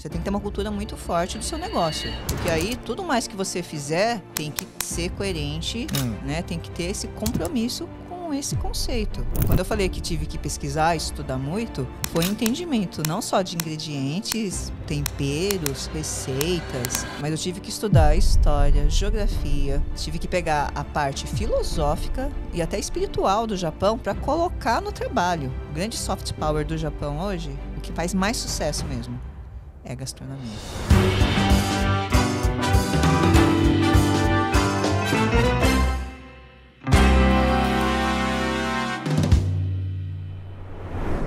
Você tem que ter uma cultura muito forte do seu negócio. Porque aí, tudo mais que você fizer tem que ser coerente, né? Tem que ter esse compromisso com esse conceito. Quando eu falei que tive que pesquisar, estudar muito, foi entendimento não só de ingredientes, temperos, receitas, mas eu tive que estudar história, geografia, tive que pegar a parte filosófica e até espiritual do Japão para colocar no trabalho. O grande soft power do Japão hoje, o que faz mais sucesso mesmo, é a gastronomia.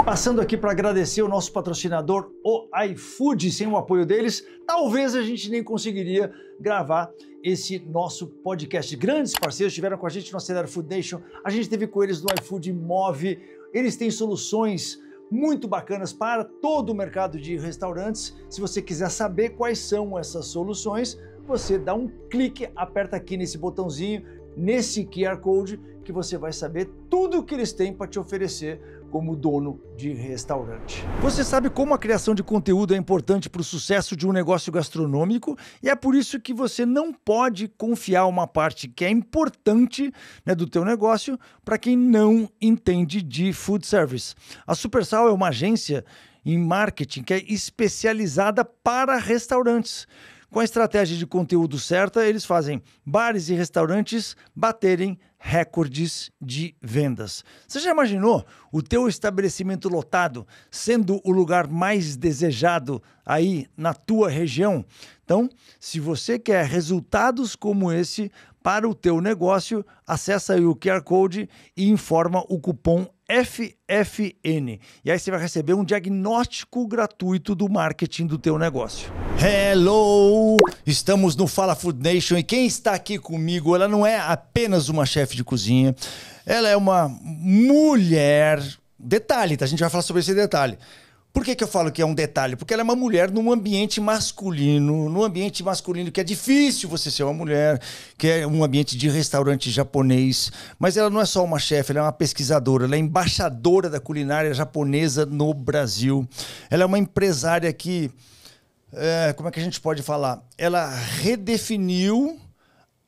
Passando aqui para agradecer o nosso patrocinador, o iFood. Sem o apoio deles, talvez a gente nem conseguiria gravar esse nosso podcast. Grandes parceiros estiveram com a gente no Acelera Food Nation. A gente esteve com eles no iFood Move. Eles têm soluções muito bacanas para todo o mercado de restaurantes. Se você quiser saber quais são essas soluções, você dá um clique, aperta aqui nesse botãozinho, nesse QR Code, que você vai saber tudo o que eles têm para te oferecer como dono de restaurante. Você sabe como a criação de conteúdo é importante para o sucesso de um negócio gastronômico, e é por isso que você não pode confiar uma parte que é importante, né, do teu negócio para quem não entende de food service. A Supersal é uma agência em marketing que é especializada para restaurantes. Com a estratégia de conteúdo certa, eles fazem bares e restaurantes baterem recordes de vendas. Você já imaginou o teu estabelecimento lotado sendo o lugar mais desejado aí na tua região? Então, se você quer resultados como esse para o teu negócio, acessa aí o QR Code e informa o cupom FFN. E aí você vai receber um diagnóstico gratuito do marketing do teu negócio. Hello! Estamos no Fala Food Nation e quem está aqui comigo, ela não é apenas uma chefe de cozinha, ela é uma mulher. Detalhe, tá? A gente vai falar sobre esse detalhe. Por que eu falo que é um detalhe? Porque ela é uma mulher num ambiente masculino, que é difícil você ser uma mulher, que é um ambiente de restaurante japonês. Mas ela não é só uma chefe, ela é uma pesquisadora, ela é embaixadora da culinária japonesa no Brasil. Ela é uma empresária que, como é que a gente pode falar? Ela redefiniu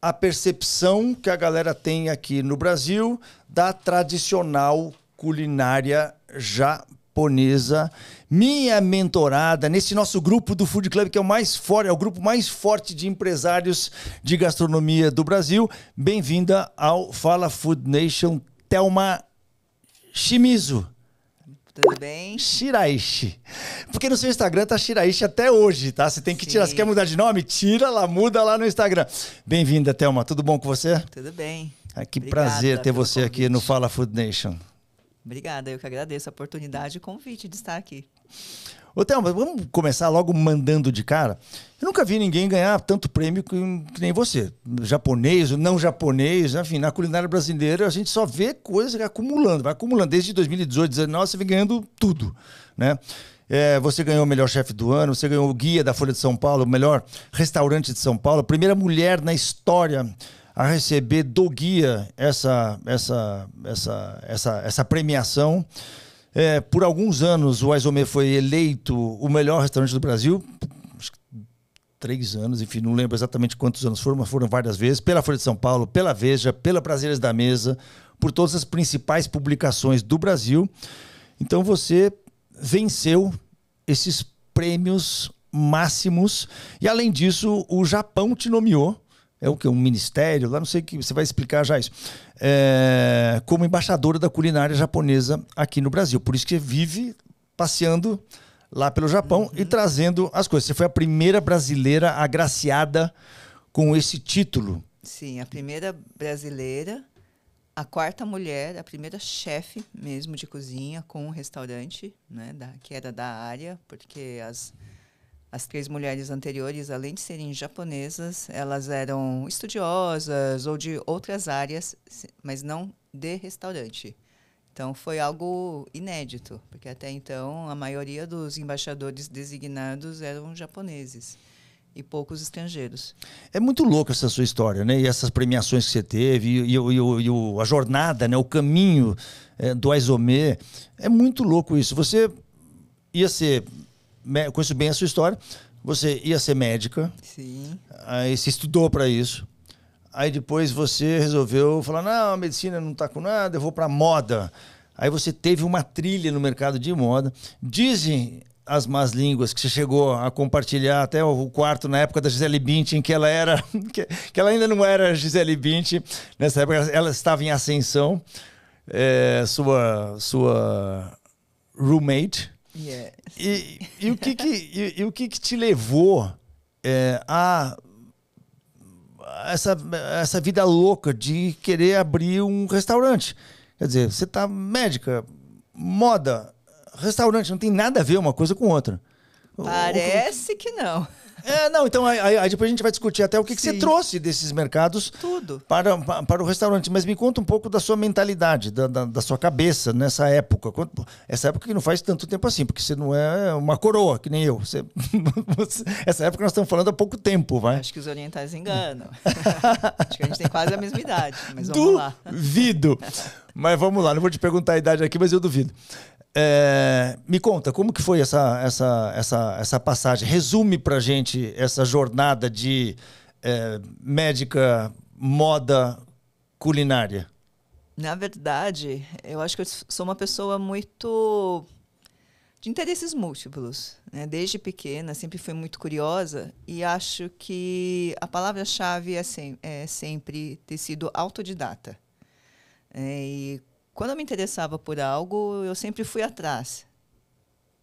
a percepção que a galera tem aqui no Brasil da tradicional culinária japonesa. Minha mentorada nesse nosso grupo do Food Club, que é o mais forte, é o grupo mais forte de empresários de gastronomia do Brasil. Bem-vinda ao Fala Food Nation, Thelma Shimizu. Tudo bem? Shiraishi. Porque no seu Instagram tá Shiraishi até hoje, tá? Você tem que tirar. Você quer mudar de nome? Tira lá, muda lá no Instagram. Bem-vinda, Thelma. Tudo bom com você? Tudo bem. Que prazer ter você convite aqui no Fala Food Nation. Obrigada, eu que agradeço a oportunidade e o convite de estar aqui. Ô, Thelma, vamos começar logo mandando de cara. Eu nunca vi ninguém ganhar tanto prêmio que nem você. Japonês, não japonês, enfim, na culinária brasileira a gente só vê coisas acumulando, vai acumulando. Desde 2018, 2019, você vem ganhando tudo, né? Você ganhou o melhor chefe do ano, você ganhou o guia da Folha de São Paulo, o melhor restaurante de São Paulo, a primeira mulher na história a receber do guia essa premiação. Por alguns anos, o Aizome foi eleito o melhor restaurante do Brasil. Acho que 3 anos, enfim, não lembro exatamente quantos anos foram, mas foram várias vezes. Pela Folha de São Paulo, pela Veja, pela Prazeres da Mesa, por todas as principais publicações do Brasil. Então você venceu esses prêmios máximos. E além disso, o Japão te nomeou. É o que? Um ministério? Lá não sei o que você vai explicar já isso. Como embaixadora da culinária japonesa aqui no Brasil. Por isso que você vive passeando lá pelo Japão e trazendo as coisas. Você foi a primeira brasileira agraciada com esse título. Sim, a primeira brasileira, a 4ª mulher, a primeira chefe mesmo de cozinha com um restaurante, né, que era da área, porque as 3 mulheres anteriores, além de serem japonesas, elas eram estudiosas ou de outras áreas, mas não de restaurante. Então, foi algo inédito, porque até então a maioria dos embaixadores designados eram japoneses e poucos estrangeiros. É muito louco essa sua história, né? E essas premiações que você teve, a jornada, né? O caminho do Aizome. É muito louco isso. Você ia ser conheço bem a sua história. Você ia ser médica. Sim. Aí você estudou para isso. Aí depois você resolveu falar, não, a medicina não está com nada, eu vou para moda. Aí você teve uma trilha no mercado de moda. Dizem as más línguas que você chegou a compartilhar até o quarto na época da Gisele Bündchen, que ela era que ela ainda não era Gisele Bündchen. Nessa época ela estava em ascensão. Sua roommate. Yes. E o que te levou a essa vida louca de querer abrir um restaurante? Quer dizer, você tá médica, moda, restaurante, não tem nada a ver uma coisa com outra. Parece que não. Não, então aí depois a gente vai discutir até o que você trouxe desses mercados Tudo para o restaurante. Mas me conta um pouco da sua mentalidade, da sua cabeça nessa época. Essa época que não faz tanto tempo assim, porque você não é uma coroa, que nem eu. Essa época nós estamos falando há pouco tempo, vai. Acho que os orientais enganam. Acho que a gente tem quase a mesma idade, mas vamos lá. Duvido. Mas vamos lá, não vou te perguntar a idade aqui, mas eu duvido. Me conta, como que foi essa passagem? Resume pra gente essa jornada de médica, moda, culinária. Na verdade, eu acho que eu sou uma pessoa muito de interesses múltiplos, né? Desde pequena, sempre fui muito curiosa e acho que a palavra-chave é sempre ter sido autodidata. E quando eu me interessava por algo, eu sempre fui atrás.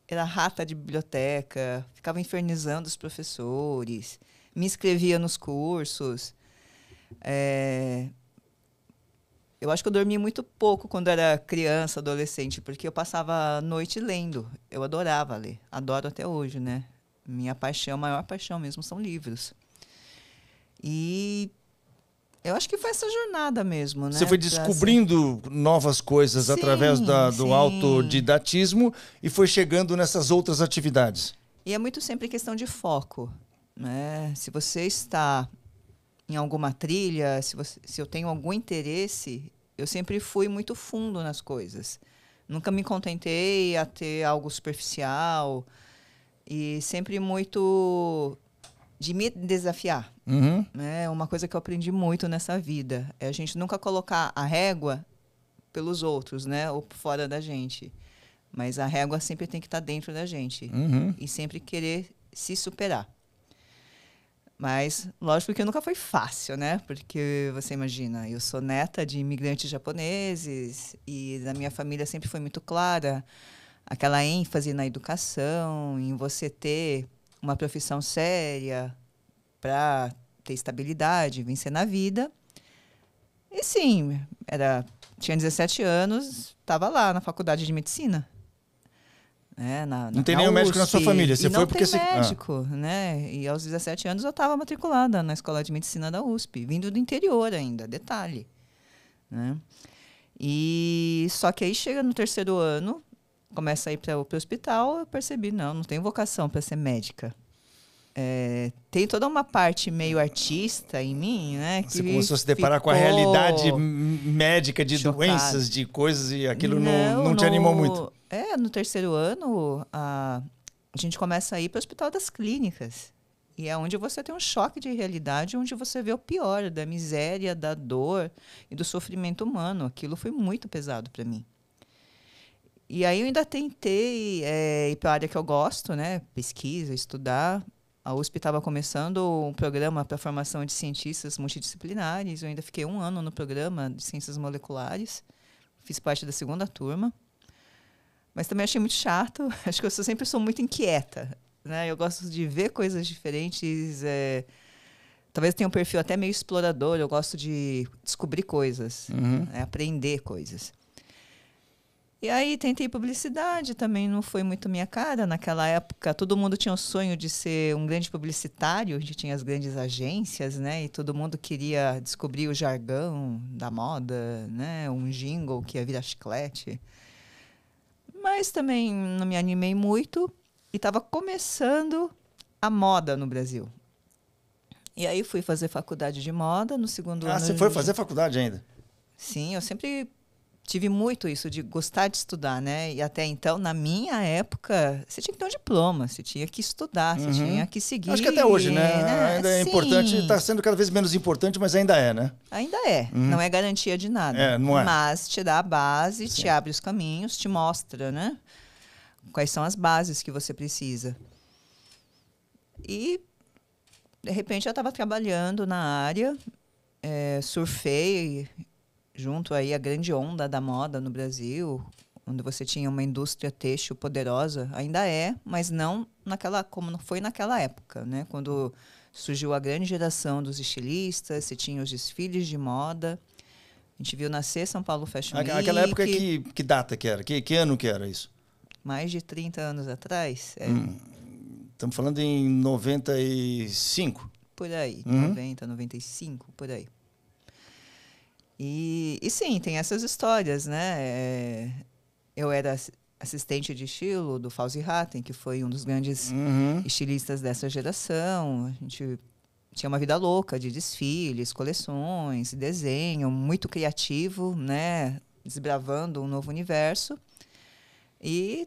Era rata de biblioteca, ficava infernizando os professores, me inscrevia nos cursos. Eu acho que eu dormi muito pouco quando era criança, adolescente, porque eu passava a noite lendo. Eu adorava ler, adoro até hoje, né? Minha paixão, maior paixão mesmo, são livros. E eu acho que foi essa jornada mesmo, né? Você foi descobrindo novas coisas através do autodidatismo e foi chegando nessas outras atividades. E é muito sempre questão de foco, né? Se você está em alguma trilha, se eu tenho algum interesse, eu sempre fui muito fundo nas coisas. Nunca me contentei a ter algo superficial e sempre muito de me desafiar. Uhum. É uma coisa que eu aprendi muito nessa vida. É a gente nunca colocar a régua pelos outros, né? Ou fora da gente. Mas a régua sempre tem que estar dentro da gente. Uhum. E sempre querer se superar. Mas, lógico que nunca foi fácil, né? Porque você imagina, eu sou neta de imigrantes japoneses e na minha família sempre foi muito clara aquela ênfase na educação, em você ter uma profissão séria para ter estabilidade, vencer na vida. E sim, tinha 17 anos, estava lá na faculdade de medicina. Não tem nenhum médico na sua família? Você foi porque não tem médico, né? E aos 17 anos eu estava matriculada na escola de medicina da USP, vindo do interior ainda, detalhe. Né? E só que aí chega no terceiro ano, começa a ir para o hospital, eu percebi, não tenho vocação para ser médica. Tem toda uma parte meio artista em mim, né? Que você começou a se deparar com a realidade médica de doenças, de coisas, e aquilo não te animou muito. No terceiro ano, a gente começa a ir para o Hospital das Clínicas. E é onde você tem um choque de realidade, onde você vê o pior da miséria, da dor e do sofrimento humano. Aquilo foi muito pesado para mim. E aí eu ainda tentei ir para a área que eu gosto, né? Pesquisa, estudar. A USP estava começando um programa para a formação de cientistas multidisciplinares. Eu ainda fiquei 1 ano no programa de ciências moleculares. Fiz parte da 2ª turma. Mas também achei muito chato. Acho que eu sempre sou muito inquieta, né? Eu gosto de ver coisas diferentes. Talvez tenha um perfil até meio explorador. Eu gosto de descobrir coisas, aprender coisas. E aí tentei publicidade, também não foi muito minha cara. Naquela época, todo mundo tinha o sonho de ser um grande publicitário. A gente tinha as grandes agências, né? E todo mundo queria descobrir o jargão da moda, né? Um jingle que ia virar chiclete. Mas também não me animei muito. E estava começando a moda no Brasil. E aí fui fazer faculdade de moda no 2º ano. Você foi fazer faculdade ainda? Sim, eu sempre tive muito isso de gostar de estudar, né? E até então, na minha época, você tinha que ter um diploma, você tinha que estudar, você tinha que seguir. Acho que até hoje, né? Ainda é Sim. importante, está sendo cada vez menos importante, mas ainda é, né? Ainda é. Não é garantia de nada. Não é. Mas te dá a base, te abre os caminhos, te mostra, né? Quais são as bases que você precisa. E, de repente, eu estava trabalhando na área, surfei junto aí à grande onda da moda no Brasil, onde você tinha uma indústria têxtil poderosa, ainda é, mas não como não foi naquela época, né? Quando surgiu a grande geração dos estilistas, você tinha os desfiles de moda, a gente viu nascer São Paulo Fashion Week. Aquela época, que data que era? Que ano que era isso? Mais de 30 anos atrás. Estamos falando em 95? Por aí, 90, 95, por aí. E sim, tem essas histórias, né? Eu era assistente de estilo do Fauzi Hatten, que foi um dos grandes estilistas dessa geração. A gente tinha uma vida louca de desfiles, coleções, desenho, muito criativo, né? Desbravando um novo universo. E,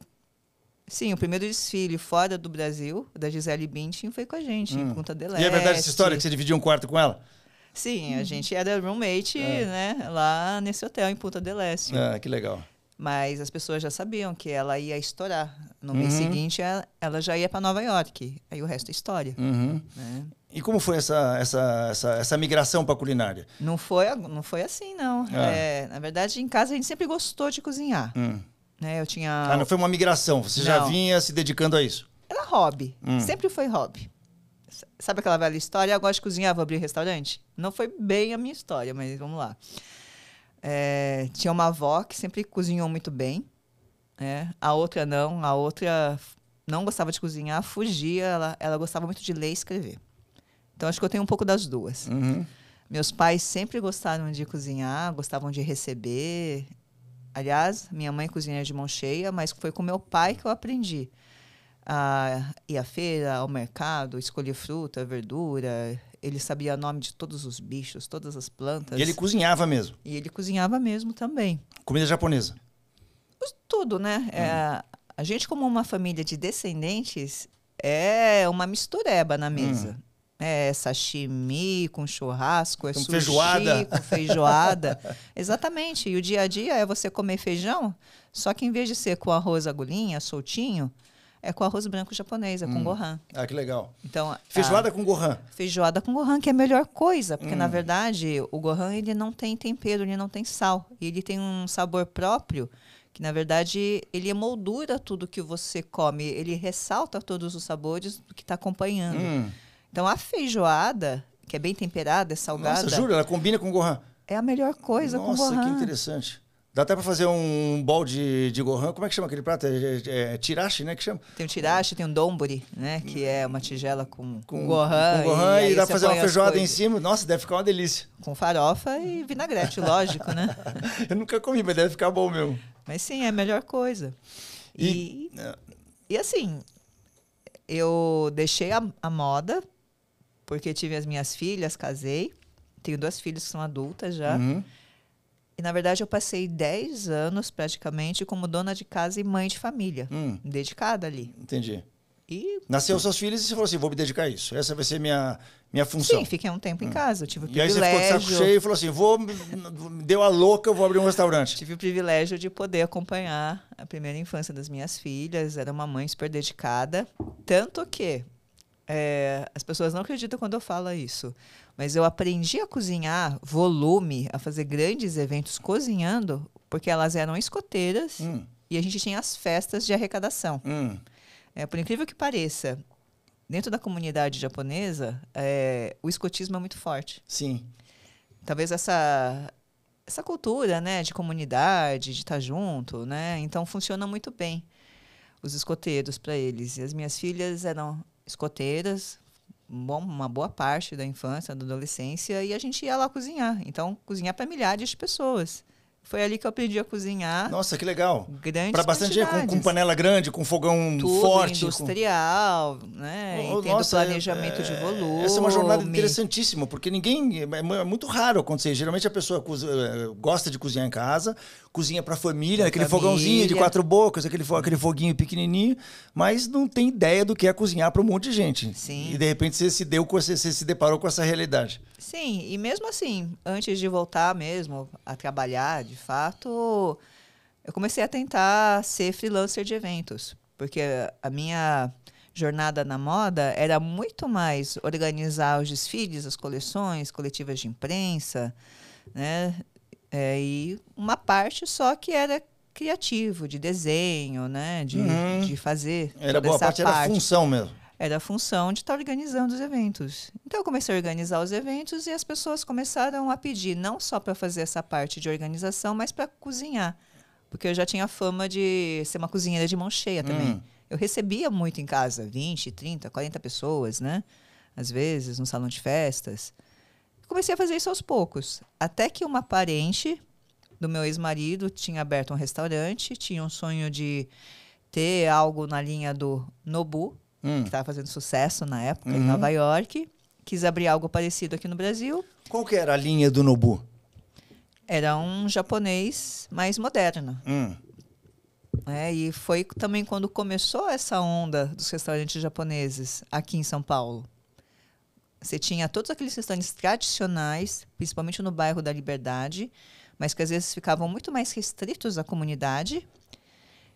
sim, o primeiro desfile fora do Brasil, da Gisele Bündchen, foi com a gente, em Punta del Este. E é verdade essa história que você dividia um quarto com ela? Sim, a gente era roommate, né, lá nesse hotel em Punta del Este. Que legal. Mas as pessoas já sabiam que ela ia estourar. No mês seguinte, ela já ia para Nova York. Aí o resto é história. Né? E como foi essa migração para a culinária? Não foi assim, não. Na verdade, em casa a gente sempre gostou de cozinhar. Né, eu tinha... não foi uma migração, você já vinha se dedicando a isso? Era hobby, sempre foi hobby. Sabe aquela velha história? Eu gosto de cozinhar, vou abrir restaurante? Não foi bem a minha história, mas vamos lá. Tinha uma avó que sempre cozinhou muito bem. A outra não gostava de cozinhar, fugia. Ela gostava muito de ler e escrever. Então, acho que eu tenho um pouco das duas. Meus pais sempre gostaram de cozinhar, gostavam de receber. Aliás, minha mãe cozinha de mão cheia, mas foi com meu pai que eu aprendi a ir à feira, ao mercado, escolher fruta, verdura. Ele sabia o nome de todos os bichos, todas as plantas. E ele cozinhava mesmo? E ele cozinhava mesmo também. Comida japonesa? Tudo, né? A gente, como uma família de descendentes, é uma mistureba na mesa. É sashimi com churrasco, sushi feijoada. com feijoada. Exatamente. E o dia a dia é você comer feijão, só que em vez de ser com arroz agulhinha, soltinho, é com arroz branco japonês, com gohan. Que legal. Então, feijoada com gohan. Feijoada com gohan, que é a melhor coisa, porque na verdade o gohan ele não tem tempero, ele não tem sal. E ele tem um sabor próprio, que na verdade ele emoldura tudo que você come, ele ressalta todos os sabores do que está acompanhando. Então a feijoada, que é bem temperada, é salgada... Nossa, juro, ela combina com gohan. É a melhor coisa com gohan. Nossa, que interessante. Dá até para fazer um bowl de gohan. Como é que chama aquele prato? É tirashi, né? Que chama? Tem o tirashi, tem o donburi, né? Que é uma tigela com gohan. Com gohan e dá para fazer uma feijoada coisas em cima. Nossa, deve ficar uma delícia. Com farofa e vinagrete, lógico, né? Eu nunca comi, mas deve ficar bom mesmo. Mas sim, é a melhor coisa. E assim, eu deixei a moda, porque tive as minhas filhas, casei. Tenho 2 filhas que são adultas já. E, na verdade, eu passei 10 anos, praticamente, como dona de casa e mãe de família. Dedicada ali. Entendi. E... Nasceu seus filhos e você falou assim, vou me dedicar a isso. Essa vai ser minha função. Sim, fiquei um tempo em casa. Eu tive o E privilégio... aí você ficou de saco cheio e falou assim, deu a louca, eu vou abrir um restaurante. Tive o privilégio de poder acompanhar a primeira infância das minhas filhas. Era uma mãe super dedicada. Tanto que... as pessoas não acreditam quando eu falo isso. Mas eu aprendi a cozinhar volume, a fazer grandes eventos cozinhando, porque elas eram escoteiras e a gente tinha as festas de arrecadação. Por incrível que pareça, dentro da comunidade japonesa, o escotismo é muito forte. Sim. Talvez essa cultura, né, de comunidade, de estar junto, né? Então funciona muito bem os escoteiros para eles. E as minhas filhas eram escoteiras, uma boa parte da infância, da adolescência, e a gente ia lá cozinhar. Então, cozinhar para milhares de pessoas. Foi ali que eu aprendi a cozinhar. Nossa, que legal. Para bastante gente, com panela grande, com fogão tudo forte. Industrial, né? Entendo planejamento de volume. Essa é uma jornada interessantíssima, porque é muito raro acontecer. Geralmente a pessoa gosta de cozinhar em casa, cozinha para a família, aquele fogãozinho de 4 bocas, aquele foguinho pequenininho, mas não tem ideia do que é cozinhar para um monte de gente. Sim. E de repente você se deparou com essa realidade. Sim, e mesmo assim, antes de voltar mesmo a trabalhar, de fato, eu comecei a tentar ser freelancer de eventos, porque a minha jornada na moda era muito mais organizar os desfiles, as coleções, coletivas de imprensa, né? E uma parte só que era criativo, de desenho, né? De fazer. Era boa parte, era função mesmo. Era a função de estar organizando os eventos. Então, eu comecei a organizar os eventos e as pessoas começaram a pedir, não só para fazer essa parte de organização, mas para cozinhar. Porque eu já tinha fama de ser uma cozinheira de mão cheia também. Eu recebia muito em casa, 20, 30, 40 pessoas, né? Às vezes, no salão de festas. Comecei a fazer isso aos poucos. Até que uma parente do meu ex-marido tinha aberto um restaurante, tinha um sonho de ter algo na linha do Nobu, que estava fazendo sucesso na época em Nova York. Quis abrir algo parecido aqui no Brasil. Qual que era a linha do Nobu? Era um japonês mais moderno. E foi também quando começou essa onda dos restaurantes japoneses aqui em São Paulo. Você tinha todos aqueles restaurantes tradicionais, principalmente no bairro da Liberdade, mas que às vezes ficavam muito mais restritos à comunidade.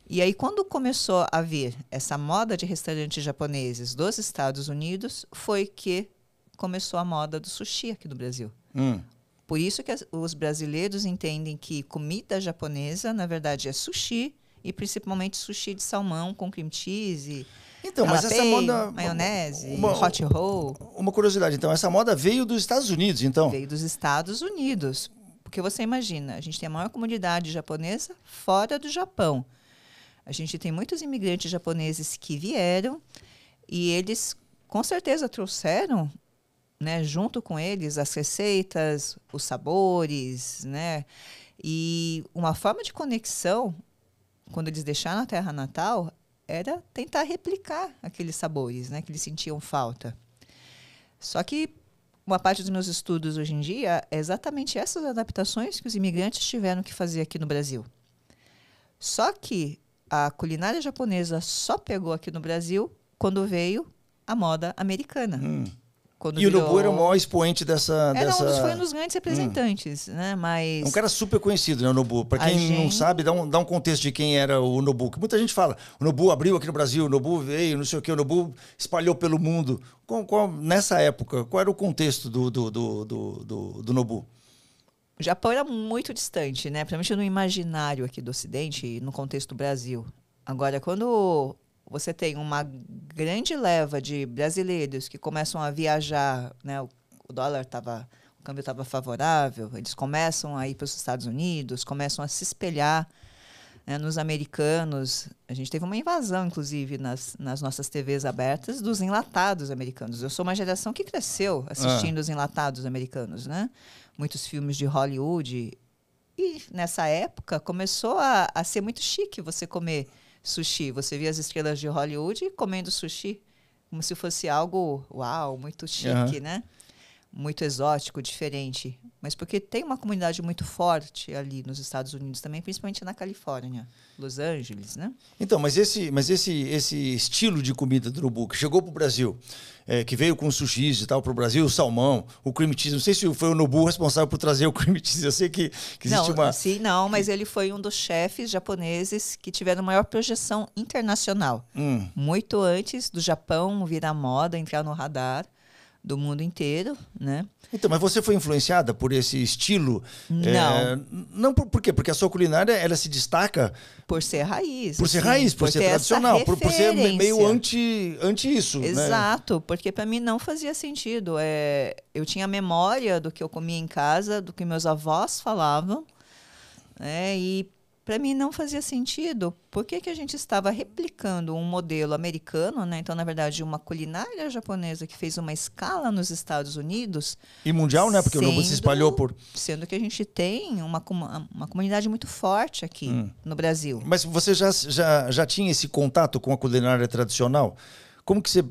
E aí, quando começou a vir essa moda de restaurantes japoneses dos Estados Unidos, foi que começou a moda do sushi aqui no Brasil. Por isso que os brasileiros entendem que comida japonesa, na verdade, é sushi, e principalmente sushi de salmão com cream cheese, então, mas essa moda, maionese, hot roll. Uma curiosidade, então, essa moda veio dos Estados Unidos, então? Veio dos Estados Unidos. Porque você imagina, a gente tem a maior comunidade japonesa fora do Japão. A gente tem muitos imigrantes japoneses que vieram e eles, com certeza, trouxeram, né, junto com eles as receitas, os sabores, né? E uma forma de conexão, quando eles deixaram a terra natal, era tentar replicar aqueles sabores, né, que eles sentiam falta. Só que uma parte dos meus estudos hoje em dia é exatamente essas adaptações que os imigrantes tiveram que fazer aqui no Brasil. Só que a culinária japonesa só pegou aqui no Brasil quando veio a moda americana. E o Nobu era o maior expoente dessa... Foi um dos grandes representantes, né? Mas... É um cara super conhecido, né, o Nobu. Para quem não sabe, dá um contexto de quem era o Nobu. Que muita gente fala, o Nobu abriu aqui no Brasil, o Nobu veio, não sei o quê, o Nobu espalhou pelo mundo. Nessa época, qual era o contexto do Nobu? O Japão era muito distante, né? Principalmente no imaginário aqui do Ocidente e no contexto do Brasil. Agora, quando você tem uma grande leva de brasileiros que começam a viajar, né? O câmbio estava favorável, eles começam a ir para os Estados Unidos, começam a se espelhar, né, nos americanos. A gente teve uma invasão, inclusive, nas nossas TVs abertas dos enlatados americanos. Eu sou uma geração que cresceu assistindo os enlatados americanos, né? Muitos filmes de Hollywood. E nessa época começou a ser muito chique você comer sushi. Você via as estrelas de Hollywood comendo sushi como se fosse algo, uau, muito chique, né? Muito exótico, diferente. Mas porque tem uma comunidade muito forte ali nos Estados Unidos também, principalmente na Califórnia, Los Angeles, né? Então, mas esse estilo de comida do Nobu que chegou para o Brasil, que veio com sushis e tal para o Brasil, o salmão, o cream cheese, não sei se foi o Nobu responsável por trazer o cream cheese, eu sei que existe uma... Sim, não, mas ele foi um dos chefes japoneses que tiveram maior projeção internacional. Muito antes do Japão virar moda, entrar no radar do mundo inteiro, né? Então, mas você foi influenciada por esse estilo? Não. Não, por quê? Porque a sua culinária, ela se destaca... Por ser raiz. Por ser raiz, por ser tradicional, por ser meio anti isso. Exato, né? Porque para mim não fazia sentido. Eu tinha memória do que eu comia em casa, do que meus avós falavam, né? E para mim não fazia sentido. Por que a gente estava replicando um modelo americano, né? Então, na verdade, uma culinária japonesa que fez uma escala nos Estados Unidos. E mundial, né? Porque o Nobu se espalhou por... Sendo que a gente tem uma comunidade muito forte aqui no Brasil. Mas você já tinha esse contato com a culinária tradicional? Como que você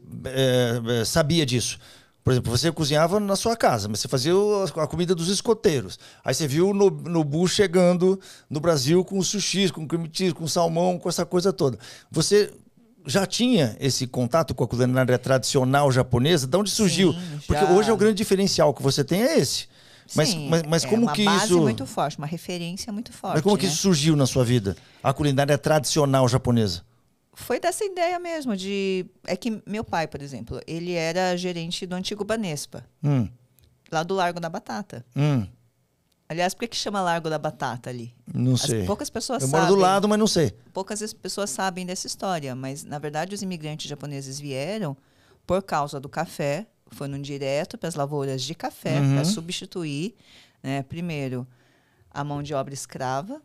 sabia disso? Por exemplo, você cozinhava na sua casa, mas você fazia a comida dos escoteiros. Aí você viu o Nobu chegando no Brasil com sushi, com cream cheese, com salmão, com essa coisa toda. Você já tinha esse contato com a culinária tradicional japonesa? De onde surgiu? Sim, porque hoje é o grande diferencial que você tem é esse. Mas como que isso... uma base muito forte, uma referência muito forte. Mas como que isso surgiu na sua vida? A culinária tradicional japonesa? Foi dessa ideia mesmo de... É que meu pai, por exemplo, ele era gerente do antigo Banespa, lá do Largo da Batata. Aliás, por que chama Largo da Batata ali? Não sei. Poucas pessoas sabem. Eu moro do lado, mas não sei. Poucas pessoas sabem dessa história, mas, na verdade, os imigrantes japoneses vieram por causa do café, foram direto para as lavouras de café, para substituir, né, primeiro, a mão de obra escrava,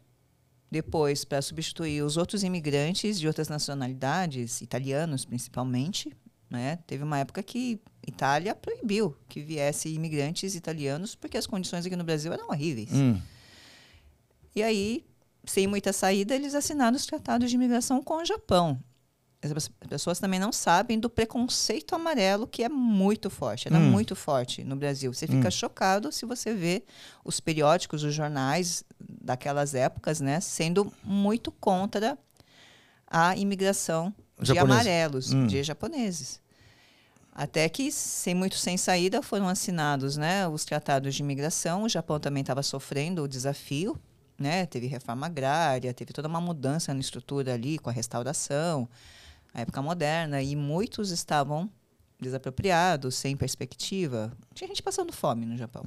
depois para substituir os outros imigrantes de outras nacionalidades, italianos principalmente, né? Teve uma época que Itália proibiu que viesse imigrantes italianos porque as condições aqui no Brasil eram horríveis. E aí, sem muita saída, eles assinaram os tratados de imigração com o Japão. As pessoas também não sabem do preconceito amarelo, que é muito forte. Era muito forte no Brasil. Você fica chocado se você vê os periódicos, os jornais daquelas épocas, né, sendo muito contra a imigração de amarelos, de japoneses. Até que, sem saída, foram assinados, né, os tratados de imigração. O Japão também estava sofrendo o desafio, né? Teve reforma agrária, teve toda uma mudança na estrutura ali com a restauração, a época moderna, e muitos estavam desapropriados, sem perspectiva. Tinha gente passando fome no Japão.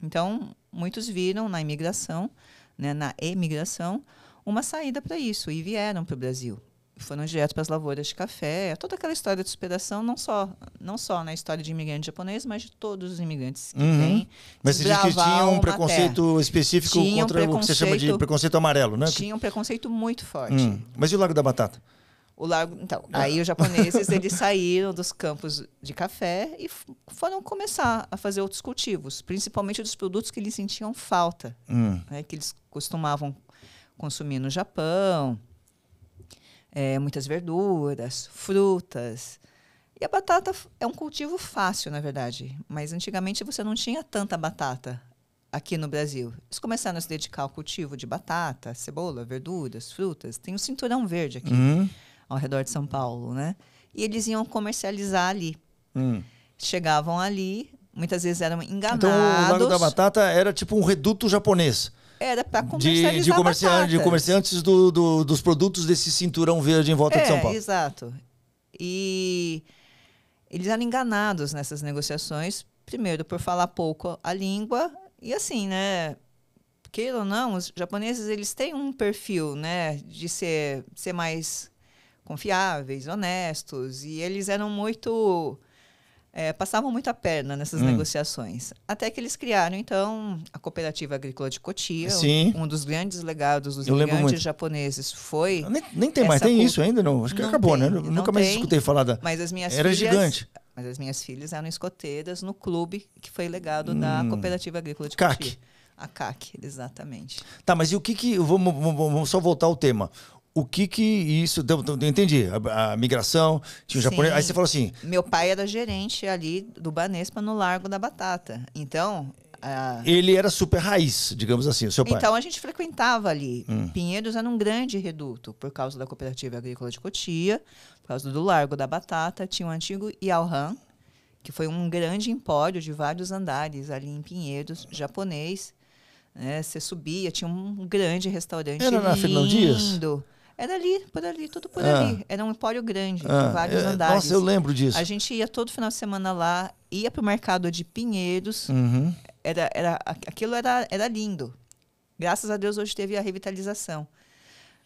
Então, muitos viram na imigração, né, na emigração, uma saída para isso e vieram para o Brasil. Foram direto para as lavouras de café. Toda aquela história de superação, não só na história de imigrante japonês, mas de todos os imigrantes que vêm. Mas você diz que tinha um preconceito específico contra o que você chama de preconceito amarelo, né? Tinha um preconceito muito forte. Mas e o Lago da Batata? Então, aí os japoneses eles saíram dos campos de café e foram começar a fazer outros cultivos, principalmente dos produtos que eles sentiam falta, né, que eles costumavam consumir no Japão, muitas verduras, frutas. E a batata é um cultivo fácil, na verdade, mas antigamente você não tinha tanta batata aqui no Brasil. Eles começaram a se dedicar ao cultivo de batata, cebola, verduras, frutas. Tem o cinturão verde aqui, ao redor de São Paulo, né? E eles iam comercializar ali. Chegavam ali, muitas vezes eram enganados. Então o Lago da Batata era tipo um reduto japonês. Era para comercializar de comerciantes dos produtos desse cinturão verde em volta de São Paulo. Exato. E eles eram enganados nessas negociações, primeiro por falar pouco a língua, e assim, né? Queira ou não, os japoneses eles têm um perfil, né, de ser mais confiáveis, honestos, e eles eram muito... passavam muito a perna nessas negociações. Até que eles criaram, então, a Cooperativa Agrícola de Cotia. Um dos grandes legados dos imigrantes japoneses foi... Nem tem mais, tem isso ainda? Não, acho que acabou, né? Nunca mais escutei falar da... Mas as minhas Era filhas, gigante. Mas as minhas filhas eram escoteiras no clube que foi legado da Cooperativa Agrícola de Cotia. A CAC, exatamente. Tá, mas e o que... Vamos só voltar ao tema. O que isso... Eu entendi. A migração, tinha o japonês... Aí você falou assim... Meu pai era gerente ali do Banespa no Largo da Batata. Então... Ele era super raiz, digamos assim, o seu pai. Então a gente frequentava ali. Pinheiros era um grande reduto por causa da Cooperativa Agrícola de Cotia, por causa do Largo da Batata. Tinha o antigo Yaohan, que foi um grande empório de vários andares ali em Pinheiros, japonês. Né? Você subia, tinha um grande restaurante lindo. Era na Fernão Dias? Era ali, tudo por ali. Era um empório grande, com vários andares. Nossa, eu lembro disso. A gente ia todo final de semana lá, ia para o mercado de Pinheiros. Aquilo era lindo. Graças a Deus, hoje teve a revitalização.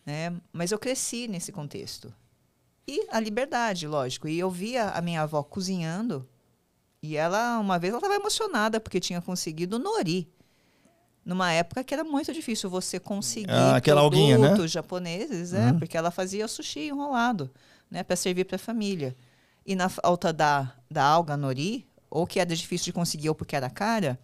Né? Mas eu cresci nesse contexto. E a liberdade, lógico. E eu via a minha avó cozinhando, e uma vez ela estava emocionada, porque tinha conseguido nori. numa época que era muito difícil você conseguir aquela alguinha, né? japoneses, porque ela fazia sushi enrolado, né, para servir para a família. E na falta da alga nori, ou que era difícil de conseguir ou porque era cara,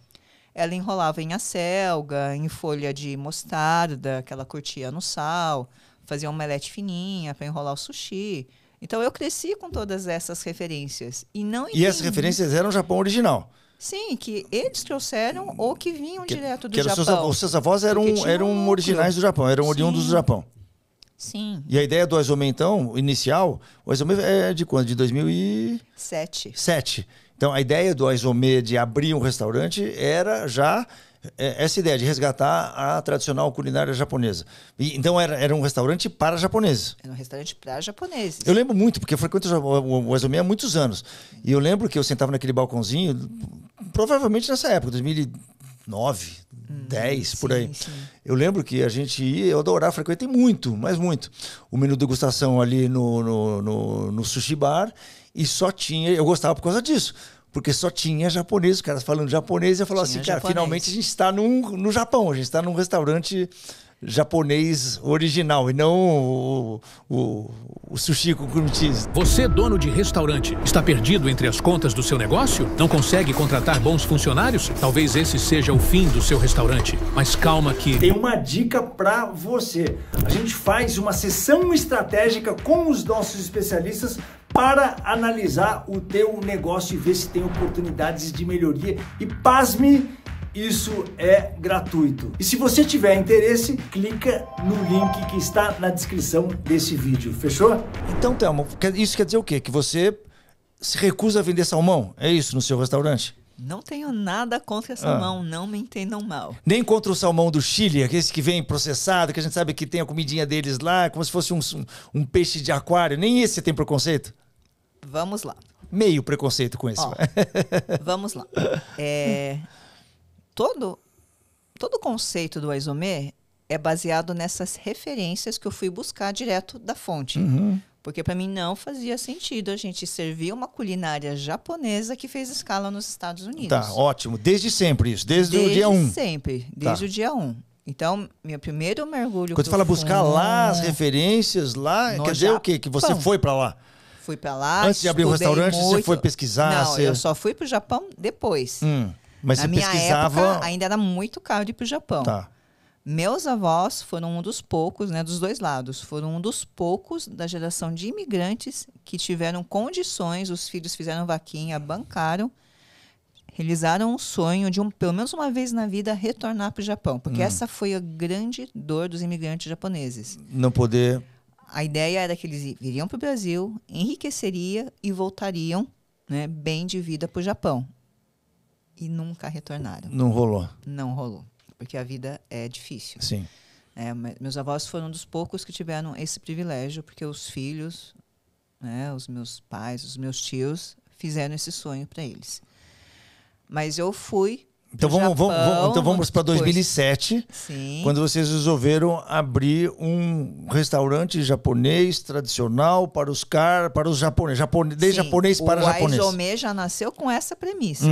ela enrolava em acelga, em folha de mostarda, que ela curtia no sal, fazia uma omelete fininha para enrolar o sushi. Então eu cresci com todas essas referências. E essas referências eram o Japão original? Sim, que eles trouxeram ou que vinham direto do Japão. Os seus avós eram originais do Japão, eram oriundos do Japão. Sim. E a ideia do Aizome, então, inicial, o Aizome é de quando? De 2007. Então, a ideia do Aizome de abrir um restaurante era já essa ideia de resgatar a tradicional culinária japonesa. Então, era um restaurante para japoneses. Era um restaurante para japoneses. Eu lembro muito, porque eu frequento o Aizome há muitos anos. E eu lembro que eu sentava naquele balcãozinho, provavelmente nessa época, 2009, 10, por aí. Sim. Eu lembro que a gente ia, eu adorava, frequentei muito, mas muito, o menu degustação ali no sushi bar, e só tinha, eu gostava por causa disso, porque só tinha japonês, os caras falando japonês, eu falava assim, cara, finalmente a gente está no Japão, a gente está num restaurante japonês original e não o sushi com cream cheese. Você, dono de restaurante, está perdido entre as contas do seu negócio? Não consegue contratar bons funcionários? Talvez esse seja o fim do seu restaurante. Mas calma que... Tem uma dica para você. A gente faz uma sessão estratégica com os nossos especialistas para analisar o teu negócio e ver se tem oportunidades de melhoria. E pasme, isso é gratuito. E se você tiver interesse, clica no link que está na descrição desse vídeo. Fechou? Então, Thelma, isso quer dizer o quê? Que você se recusa a vender salmão? É isso no seu restaurante? Não tenho nada contra salmão, não me entendam mal. Nem contra o salmão do Chile, esse que vem processado, que a gente sabe que tem a comidinha deles lá, como se fosse um peixe de aquário. Nem esse você tem preconceito? Vamos lá. Meio preconceito com esse. Vamos lá. Todo o conceito do Aizome é baseado nessas referências que eu fui buscar direto da fonte. Porque para mim não fazia sentido a gente servir uma culinária japonesa que fez escala nos Estados Unidos. Tá, ótimo. Desde sempre isso, desde o dia 1. Desde sempre, desde o dia 1. Então, meu primeiro mergulho... Quando você fala buscar lá as referências, lá, quer dizer o quê? Que você foi para lá? Fui para lá, antes de abrir o restaurante, você foi pesquisar? Não, eu só fui para o Japão depois. Mas Na você minha pesquisava... época, ainda era muito caro ir para o Japão. Tá. Meus avós foram um dos poucos, né, dos dois lados, foram um dos poucos da geração de imigrantes que tiveram condições, os filhos fizeram vaquinha, bancaram, realizaram um sonho de, pelo menos uma vez na vida, retornar para o Japão. Porque essa foi a grande dor dos imigrantes japoneses. Não poder... A ideia era que eles viriam para o Brasil, enriqueceria e voltariam, né, bem de vida para o Japão. E nunca retornaram. Não rolou. Não rolou, porque a vida é difícil. Sim. Meus avós foram um dos poucos que tiveram esse privilégio, porque os filhos, né, os meus pais, os meus tios, fizeram esse sonho para eles. Mas eu fui... Então vamos para 2007, Sim. Quando vocês resolveram abrir um restaurante japonês tradicional para os japoneses, desde japonês para japonês. O Aizome já nasceu com essa premissa.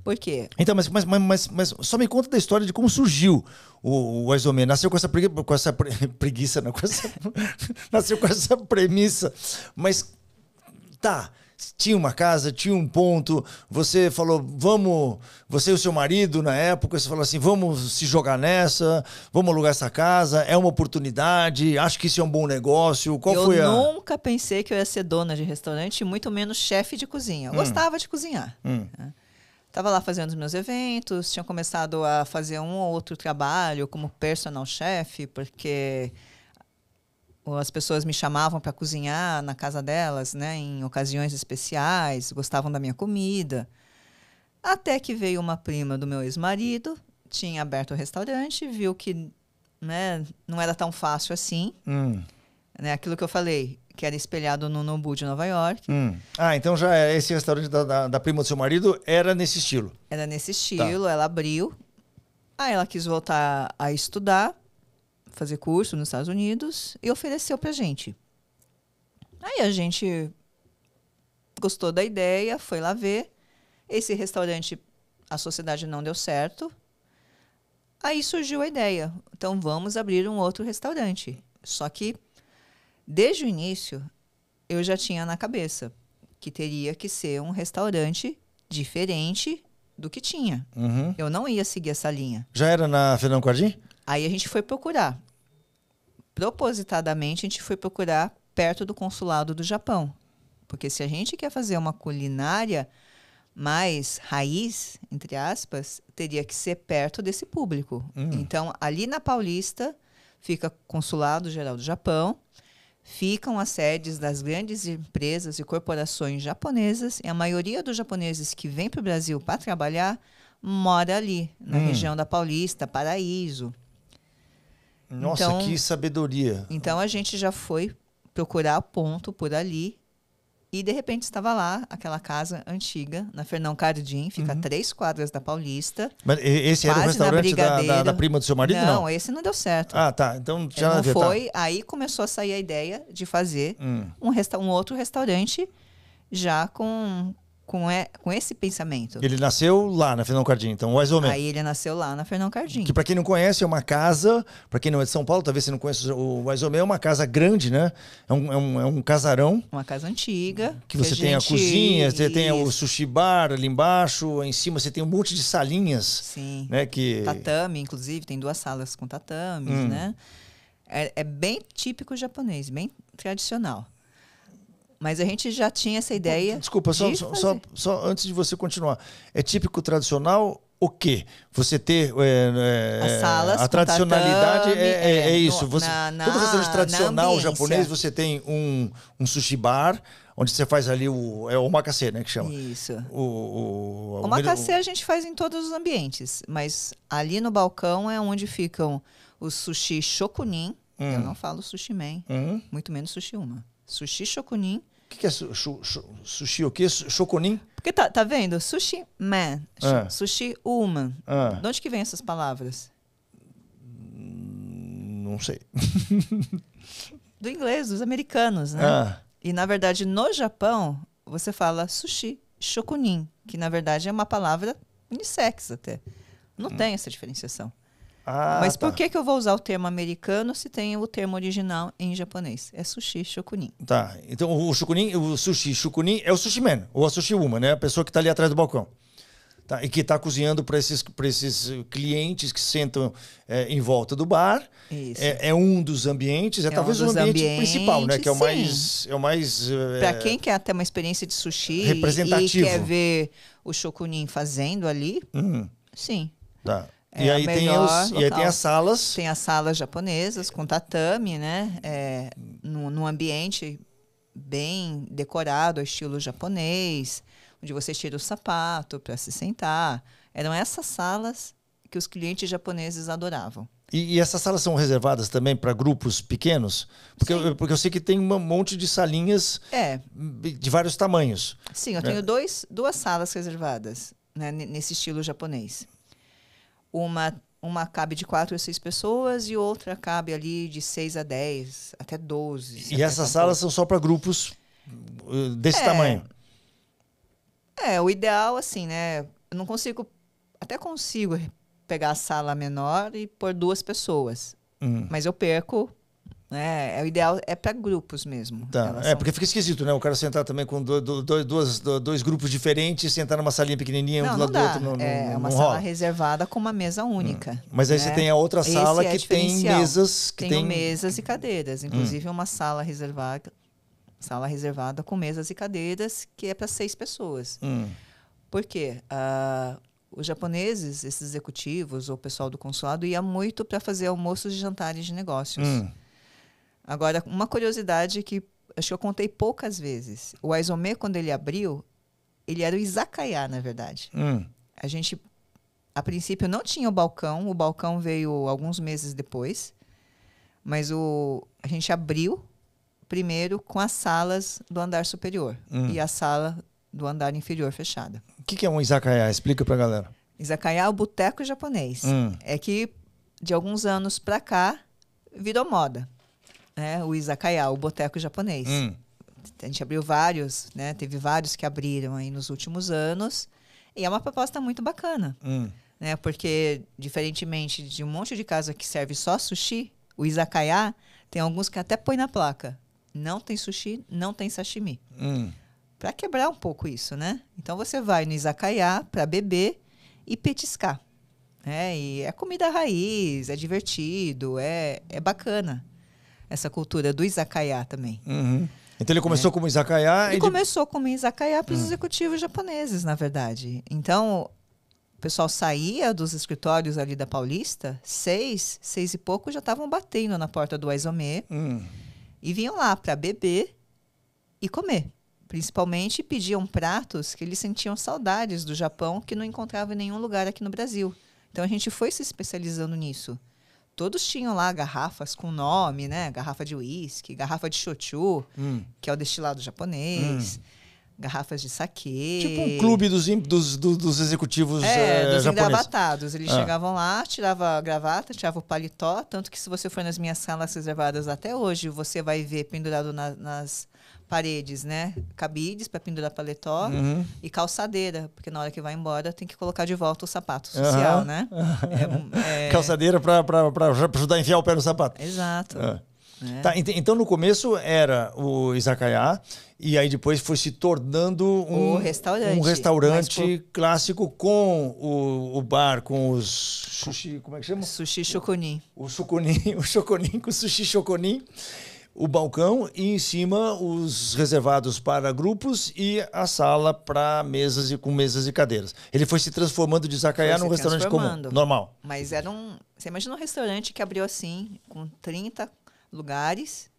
Por quê? Então, mas só me conta da história de como surgiu o Aizome. Nasceu com essa preguiça, não, nasceu com essa premissa, mas tá... Tinha uma casa, tinha um ponto, você falou, vamos, você e o seu marido na época, você falou assim, vamos se jogar nessa, vamos alugar essa casa, é uma oportunidade, acho que isso é um bom negócio. Eu nunca pensei que eu ia ser dona de restaurante, muito menos chefe de cozinha. Eu gostava de cozinhar. Estava lá fazendo os meus eventos, tinha começado a fazer um ou outro trabalho como personal chef, porque... as pessoas me chamavam para cozinhar na casa delas, né, em ocasiões especiais, gostavam da minha comida. Até que veio uma prima do meu ex-marido, tinha aberto o restaurante, viu que, né, não era tão fácil assim. Né, aquilo que eu falei, que era espelhado no Nobu de Nova York. Então já esse restaurante da prima do seu marido era nesse estilo? Era nesse estilo, ela abriu. Aí ela quis voltar a estudar, fazer curso nos Estados Unidos e ofereceu pra gente. Aí a gente gostou da ideia, foi lá ver. Esse restaurante, a sociedade não deu certo. Aí surgiu a ideia. Então, vamos abrir um outro restaurante. Só que, desde o início, eu já tinha na cabeça que teria que ser um restaurante diferente do que tinha. Eu não ia seguir essa linha. Já era na Fernão Quadrim? Aí a gente foi procurar. Propositadamente, a gente foi procurar perto do consulado do Japão. Porque se a gente quer fazer uma culinária mais raiz, entre aspas, teria que ser perto desse público. Então, ali na Paulista, fica o Consulado Geral do Japão, ficam as sedes das grandes empresas e corporações japonesas, e a maioria dos japoneses que vem para o Brasil para trabalhar mora ali, na região da Paulista, Paraíso. Nossa, então, que sabedoria. Então, a gente já foi procurar ponto por ali, e, de repente, estava lá, aquela casa antiga, na Fernão Cardim, fica a 3 quadras da Paulista. Mas esse era o restaurante da prima do seu marido? Não, esse não deu certo. Ah, tá. Então já não foi. Aí começou a sair a ideia de fazer um outro restaurante já com esse pensamento. Ele nasceu lá na Fernão Cardim, então o Aizomé. Aí ele nasceu lá na Fernão Cardim. Que para quem não conhece é uma casa, para quem não é de São Paulo, talvez você não conheça o Aizomé, é uma casa grande, né? É um casarão. Uma casa antiga. Que você tem a cozinha, você tem o sushi bar ali embaixo, em cima você tem um monte de salinhas. Sim. Né, tatame, inclusive, tem 2 salas com tatames, né? É bem típico japonês, bem tradicional. Mas a gente já tinha essa ideia. Desculpa, só antes de você continuar. É típico tradicional o quê? Você ter as salas a tradicionalidade tatame, é isso. Todo restaurante tradicional japonês, você tem um sushi bar, onde você faz ali o omakase, né, que chama. Isso. O omakase a gente faz em todos os ambientes, mas ali no balcão é onde ficam os sushi shokunin. Eu não falo sushi man, muito menos sushi uma. Sushi shokunin. O que é sushi o quê? Shokunin? Porque tá vendo? Sushi man, sushi woman. De onde que vem essas palavras? Não sei. Do inglês, dos americanos, né? E na verdade no Japão você fala sushi shokunin, que na verdade é uma palavra unissex até. Não tem essa diferenciação. Mas por que eu vou usar o termo americano se tem o termo original em japonês? É sushi shokunin. Tá. Então o sushi shokunin é o sushi man, ou a sushi woman, né? A pessoa que está ali atrás do balcão. Tá? E que está cozinhando para esses clientes que sentam em volta do bar. Isso. É um dos ambientes, talvez o ambiente principal, né? Que é o mais para quem quer ter uma experiência de sushi representativo. E quer ver o shokunin fazendo ali, sim. Tá. E aí tem as salas. Tem as salas japonesas com tatame, né? Num ambiente bem decorado, ao estilo japonês, onde você tira o sapato para se sentar. Eram essas salas que os clientes japoneses adoravam. E essas salas são reservadas também para grupos pequenos? Porque eu sei que tem um monte de salinhas de vários tamanhos. Sim, eu tenho duas salas reservadas, né, nesse estilo japonês. Uma cabe de 4 a 6 pessoas e outra cabe ali de 6 a 10, até 12. E essas salas são só para grupos desse tamanho? O ideal, assim, né? Eu não consigo... Até consigo pegar a sala menor e pôr 2 pessoas. Mas eu perco... O ideal é para grupos mesmo. Tá. Porque fica esquisito, né? O cara sentar também com dois grupos diferentes, sentar numa salinha pequenininha, um do lado do outro. É uma sala reservada com uma mesa única. Mas aí você tem a outra sala que tem mesas. Tem mesas e cadeiras. Inclusive uma sala reservada com mesas e cadeiras, que é para 6 pessoas. Por quê? Os japoneses, esses executivos, ou o pessoal do consulado, ia muito para fazer almoços e jantares de negócios. Agora, uma curiosidade que acho que eu contei poucas vezes. O Aizomé, quando ele abriu, ele era o izakaya, na verdade. A gente, a princípio, não tinha o balcão veio alguns meses depois, mas a gente abriu primeiro com as salas do andar superior e a sala do andar inferior fechada. O que é um izakaya? Explica pra galera. Izakaya é o boteco japonês. É que, de alguns anos pra cá, virou moda. O izakaya, o boteco japonês. A gente abriu vários, né? Teve vários que abriram aí nos últimos anos. E é uma proposta muito bacana. né? Porque, diferentemente de um monte de casa que serve só sushi, o izakaya tem alguns que até põe na placa. Não tem sushi, não tem sashimi. Para quebrar um pouco isso, né? Então você vai no izakaya para beber e petiscar. E é comida raiz, é divertido, é bacana. Essa cultura do izakaya também. Então ele começou como izakaya? Ele começou como izakaya para os executivos japoneses, na verdade. Então, o pessoal saía dos escritórios ali da Paulista, 6 e pouco já estavam batendo na porta do Aizome e vinham lá para beber e comer. Principalmente pediam pratos que eles sentiam saudades do Japão, que não encontravam em nenhum lugar aqui no Brasil. Então a gente foi se especializando nisso. Todos tinham lá garrafas com nome, né? Garrafa de uísque, garrafa de shochu, que é o destilado japonês, garrafas de saquê. Tipo um clube dos executivos dos japoneses. engravatados. Eles chegavam lá, tiravam a gravata, tiravam o paletó. Tanto que se você for nas minhas salas reservadas até hoje, você vai ver pendurado nas paredes, né? Cabides para pendurar paletó e calçadeira, porque na hora que vai embora tem que colocar de volta o sapato social, né? Calçadeira para ajudar a enfiar o pé no sapato. Exato. Tá, então no começo era o izakaya e aí depois foi se tornando um restaurante clássico com o bar, com os sushi, como é que chama? Sushi shokunin. O shokunin com sushi shokunin. O balcão e em cima os reservados para grupos e a sala para mesas e com mesas e cadeiras. Ele foi se transformando de izakaya num restaurante comum, normal. Mas era você imagina um restaurante que abriu assim, com 30 lugares,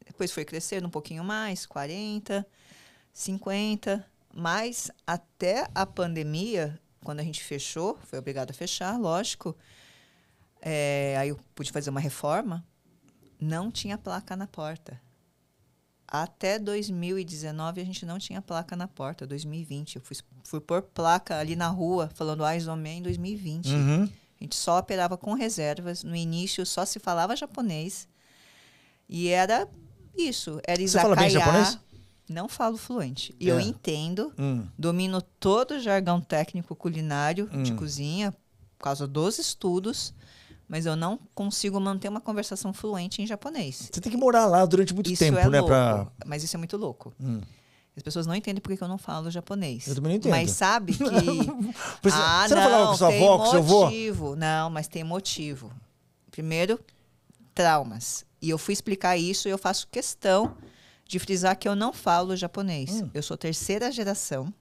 depois foi crescendo um pouquinho mais, 40, 50, mas até a pandemia, quando a gente fechou, foi obrigado a fechar, lógico, aí eu pude fazer uma reforma, não tinha placa na porta. Até 2019 a gente não tinha placa na porta. 2020 eu fui pôr placa ali na rua falando Aizome em 2020. A gente só operava com reservas. No início só se falava japonês. E era isso. Era izakaya. Você fala bem japonês? Não falo fluente. E eu entendo, domino todo o jargão técnico culinário de cozinha por causa dos estudos. Mas eu não consigo manter uma conversação fluente em japonês. Você tem que morar lá durante muito tempo, né? Mas isso é muito louco. As pessoas não entendem por que eu não falo japonês. Eu também não entendo. Mas sabe que... Você não falava com sua avó, com seu avô? Não, mas tem motivo. Primeiro, traumas. E eu fui explicar isso e eu faço questão de frisar que eu não falo japonês. Eu sou 3ª geração.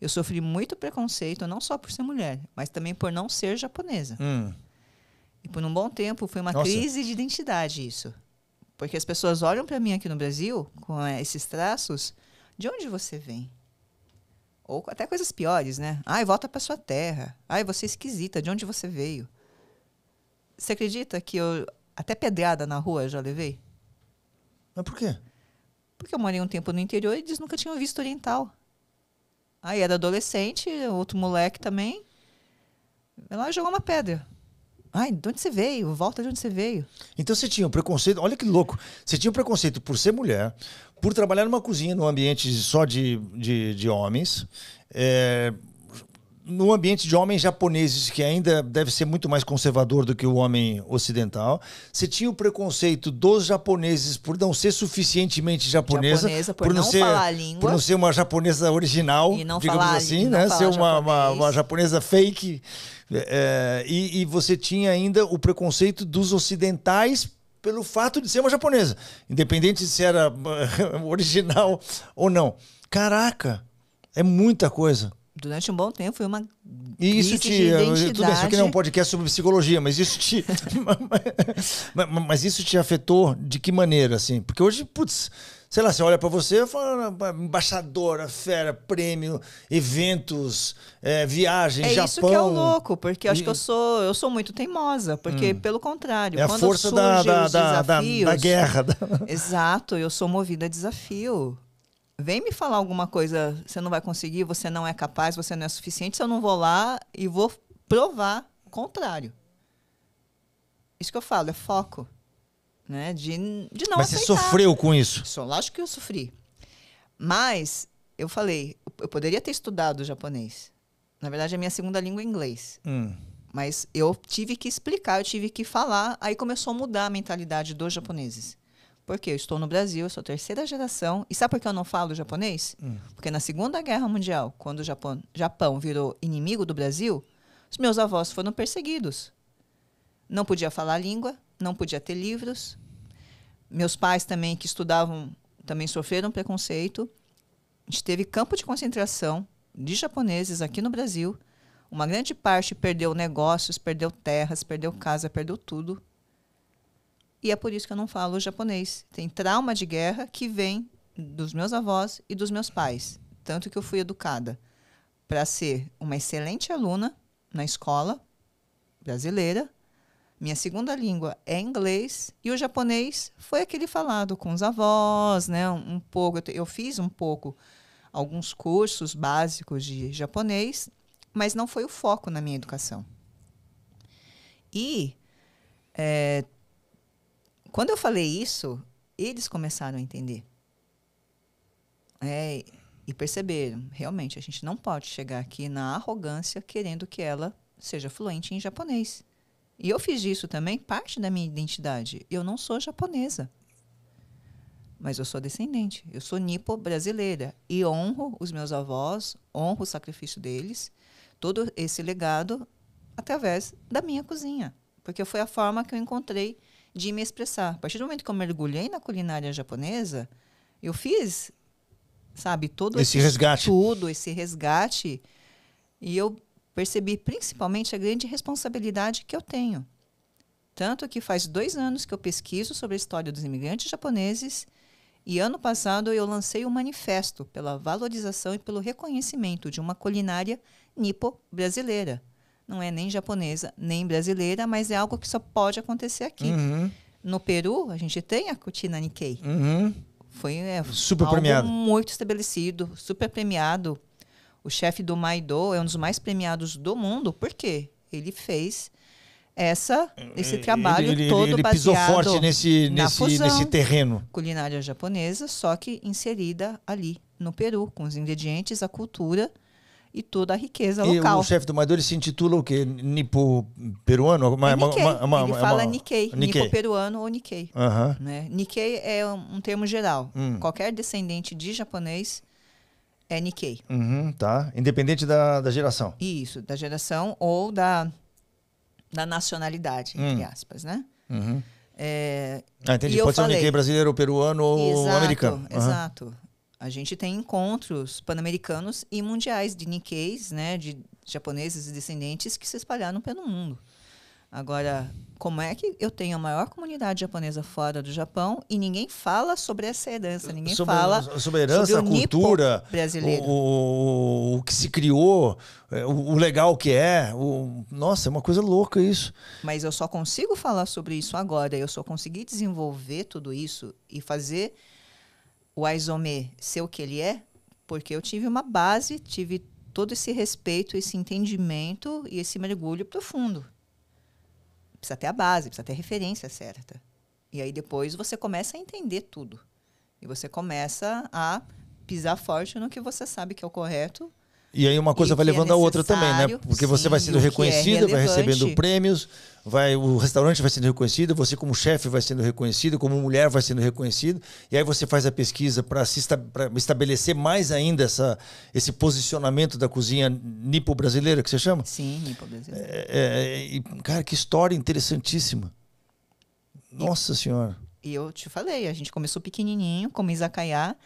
Eu sofri muito preconceito, não só por ser mulher, mas também por não ser japonesa. E por um bom tempo foi uma crise de identidade isso. Porque as pessoas olham para mim aqui no Brasil com esses traços, de onde você vem? Ou até coisas piores, né? Ai, volta para sua terra. Ai, você é esquisita, de onde você veio? Você acredita que eu até pedrada na rua eu já levei? Mas por quê? Porque eu morei um tempo no interior e eles nunca tinham visto oriental. Aí era adolescente, outro moleque também. Ela jogou uma pedra. Ai, de onde você veio? Volta de onde você veio. Então você tinha um preconceito, olha que louco. Você tinha um preconceito por ser mulher, por trabalhar numa cozinha num ambiente só de homens, num ambiente de homens japoneses, que ainda deve ser muito mais conservador do que o homem ocidental. Você tinha o preconceito dos japoneses por não ser suficientemente japonesa, por não falar a língua. Por não ser uma japonesa original, e não digamos falar, assim, não né? Ser uma japonesa fake. E você tinha ainda o preconceito dos ocidentais pelo fato de ser uma japonesa, independente se era original ou não. Caraca, é muita coisa. Durante um bom tempo foi uma e isso tudo bem, isso aqui não é um podcast sobre psicologia, mas isso mas isso te afetou de que maneira, assim? Porque hoje, putz, sei lá, você olha pra você e fala, embaixadora, fera, prêmio, eventos, viagem, Japão. É isso que é o louco, porque eu acho que eu sou muito teimosa, porque pelo contrário, é a quando força da guerra. Exato, eu sou movida a desafio. Vem me falar alguma coisa, você não vai conseguir, você não é capaz, você não é suficiente, se eu não vou lá e vou provar o contrário. Isso que eu falo, é foco. Né? De não Mas aceitar. Você sofreu com isso? Lógico que eu sofri. Mas, eu falei, eu poderia ter estudado japonês. Na verdade, a minha segunda língua é inglês. Mas eu tive que explicar, eu tive que falar. Aí começou a mudar a mentalidade dos japoneses. Porque eu estou no Brasil, eu sou 3ª geração. E sabe por que eu não falo japonês? Porque na Segunda Guerra Mundial, quando o Japão virou inimigo do Brasil, os meus avós foram perseguidos. Não podia falar a língua, não podia ter livros. Meus pais também, que estudavam, também sofreram preconceito. A gente teve campo de concentração de japoneses aqui no Brasil. Uma grande parte perdeu negócios, perdeu terras, perdeu casa, perdeu tudo. E é por isso que eu não falo japonês. Tem trauma de guerra que vem dos meus avós e dos meus pais. Tanto que eu fui educada para ser uma excelente aluna na escola brasileira. Minha segunda língua é inglês e o japonês foi aquele falado com os avós, né? Um pouco, eu fiz um pouco alguns cursos básicos de japonês, mas não foi o foco na minha educação. E quando eu falei isso, eles começaram a entender. E perceberam, realmente, a gente não pode chegar aqui na arrogância querendo que ela seja fluente em japonês. E eu fiz isso também, parte da minha identidade. Eu não sou japonesa, mas eu sou descendente. Eu sou nipo-brasileira e honro os meus avós, honro o sacrifício deles, todo esse legado através da minha cozinha. Porque foi a forma que eu encontrei de me expressar. A partir do momento que eu mergulhei na culinária japonesa, eu fiz, sabe, todo esse resgate. Tudo, esse resgate. E eu percebi principalmente a grande responsabilidade que eu tenho. Tanto que faz 2 anos que eu pesquiso sobre a história dos imigrantes japoneses e ano passado eu lancei um manifesto pela valorização e pelo reconhecimento de uma culinária nipo-brasileira. Não é nem japonesa, nem brasileira, mas é algo que só pode acontecer aqui. No Peru, a gente tem a cucina Nikkei. Foi super algo premiado. Muito estabelecido, super premiado. O chefe do Maido é um dos mais premiados do mundo. Por quê? Ele fez esse trabalho todo ele baseado pisou forte na fusão, nesse terreno. Culinária japonesa, só que inserida ali no Peru, com os ingredientes, a cultura e toda a riqueza local. E o chefe do Maido, ele se intitula o quê? Nipo-peruano? Nikkei. Ele fala Nikkei, Nipo-peruano ou Nikkei. Né? Nikkei é um termo geral. Qualquer descendente de japonês é Nikkei. Tá. Independente da geração. Isso, da geração ou da nacionalidade, entre aspas, né? Entendi. Pode ser um Nikkei brasileiro, ou peruano ou americano. Exato. A gente tem encontros pan-americanos e mundiais de Nikkeis, né, de japoneses e descendentes que se espalharam pelo mundo. Agora, como é que eu tenho a maior comunidade japonesa fora do Japão e ninguém fala sobre essa herança, ninguém fala sobre a herança, sobre a cultura, brasileiro. O que se criou, o legal que é. Nossa, é uma coisa louca isso. Mas eu só consigo falar sobre isso agora, eu só consegui desenvolver tudo isso e fazer o Aizome ser o que ele é, porque eu tive uma base, tive todo esse respeito, esse entendimento e esse mergulho profundo. Precisa ter a base, precisa ter a referência certa. E aí depois você começa a entender tudo. E você começa a pisar forte no que você sabe que é o correto. E aí uma coisa vai levando a outra também, né? Porque você vai sendo reconhecida, vai recebendo prêmios, o restaurante vai sendo reconhecido, você como chefe vai sendo reconhecido, como mulher vai sendo reconhecido, e aí você faz a pesquisa para estabelecer mais ainda esse posicionamento da cozinha nipo-brasileira, que você chama? Sim, nipo-brasileira. Cara, que história interessantíssima. Nossa Senhora. E eu te falei, a gente começou pequenininho, como izakaya.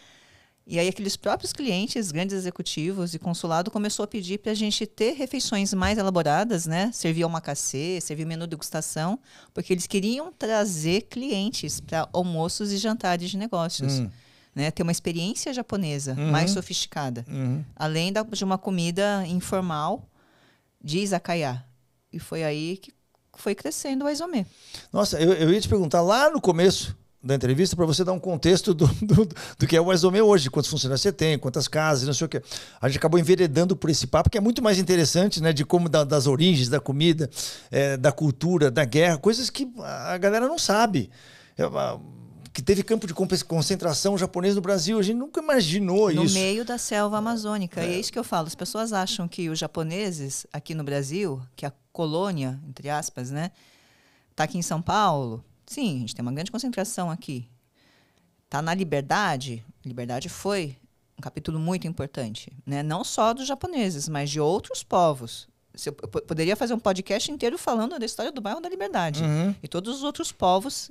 E aí aqueles próprios clientes, grandes executivos e consulado começou a pedir para a gente ter refeições mais elaboradas, né? Servir omakase, servir menu degustação, porque eles queriam trazer clientes para almoços e jantares de negócios. Né? Ter uma experiência japonesa mais sofisticada. Além de uma comida informal de izakaya. E foi aí que foi crescendo o Aizome. Nossa, eu ia te perguntar lá no começo da entrevista para você dar um contexto do que é o Aizome hoje, quantos funcionários você tem, quantas casas, não sei o quê. A gente acabou enveredando por esse papo, que é muito mais interessante, né, de como das origens da comida, da cultura, da guerra, coisas que a galera não sabe. que teve campo de concentração japonês no Brasil. A gente nunca imaginou isso. No meio da selva amazônica. E é isso que eu falo. As pessoas acham que os japoneses aqui no Brasil, que a colônia, entre aspas, né, tá aqui em São Paulo. Sim, a gente tem uma grande concentração aqui. Tá na Liberdade. Liberdade foi um capítulo muito importante, né? Não só dos japoneses, mas de outros povos. Eu poderia fazer um podcast inteiro falando da história do bairro da Liberdade. E todos os outros povos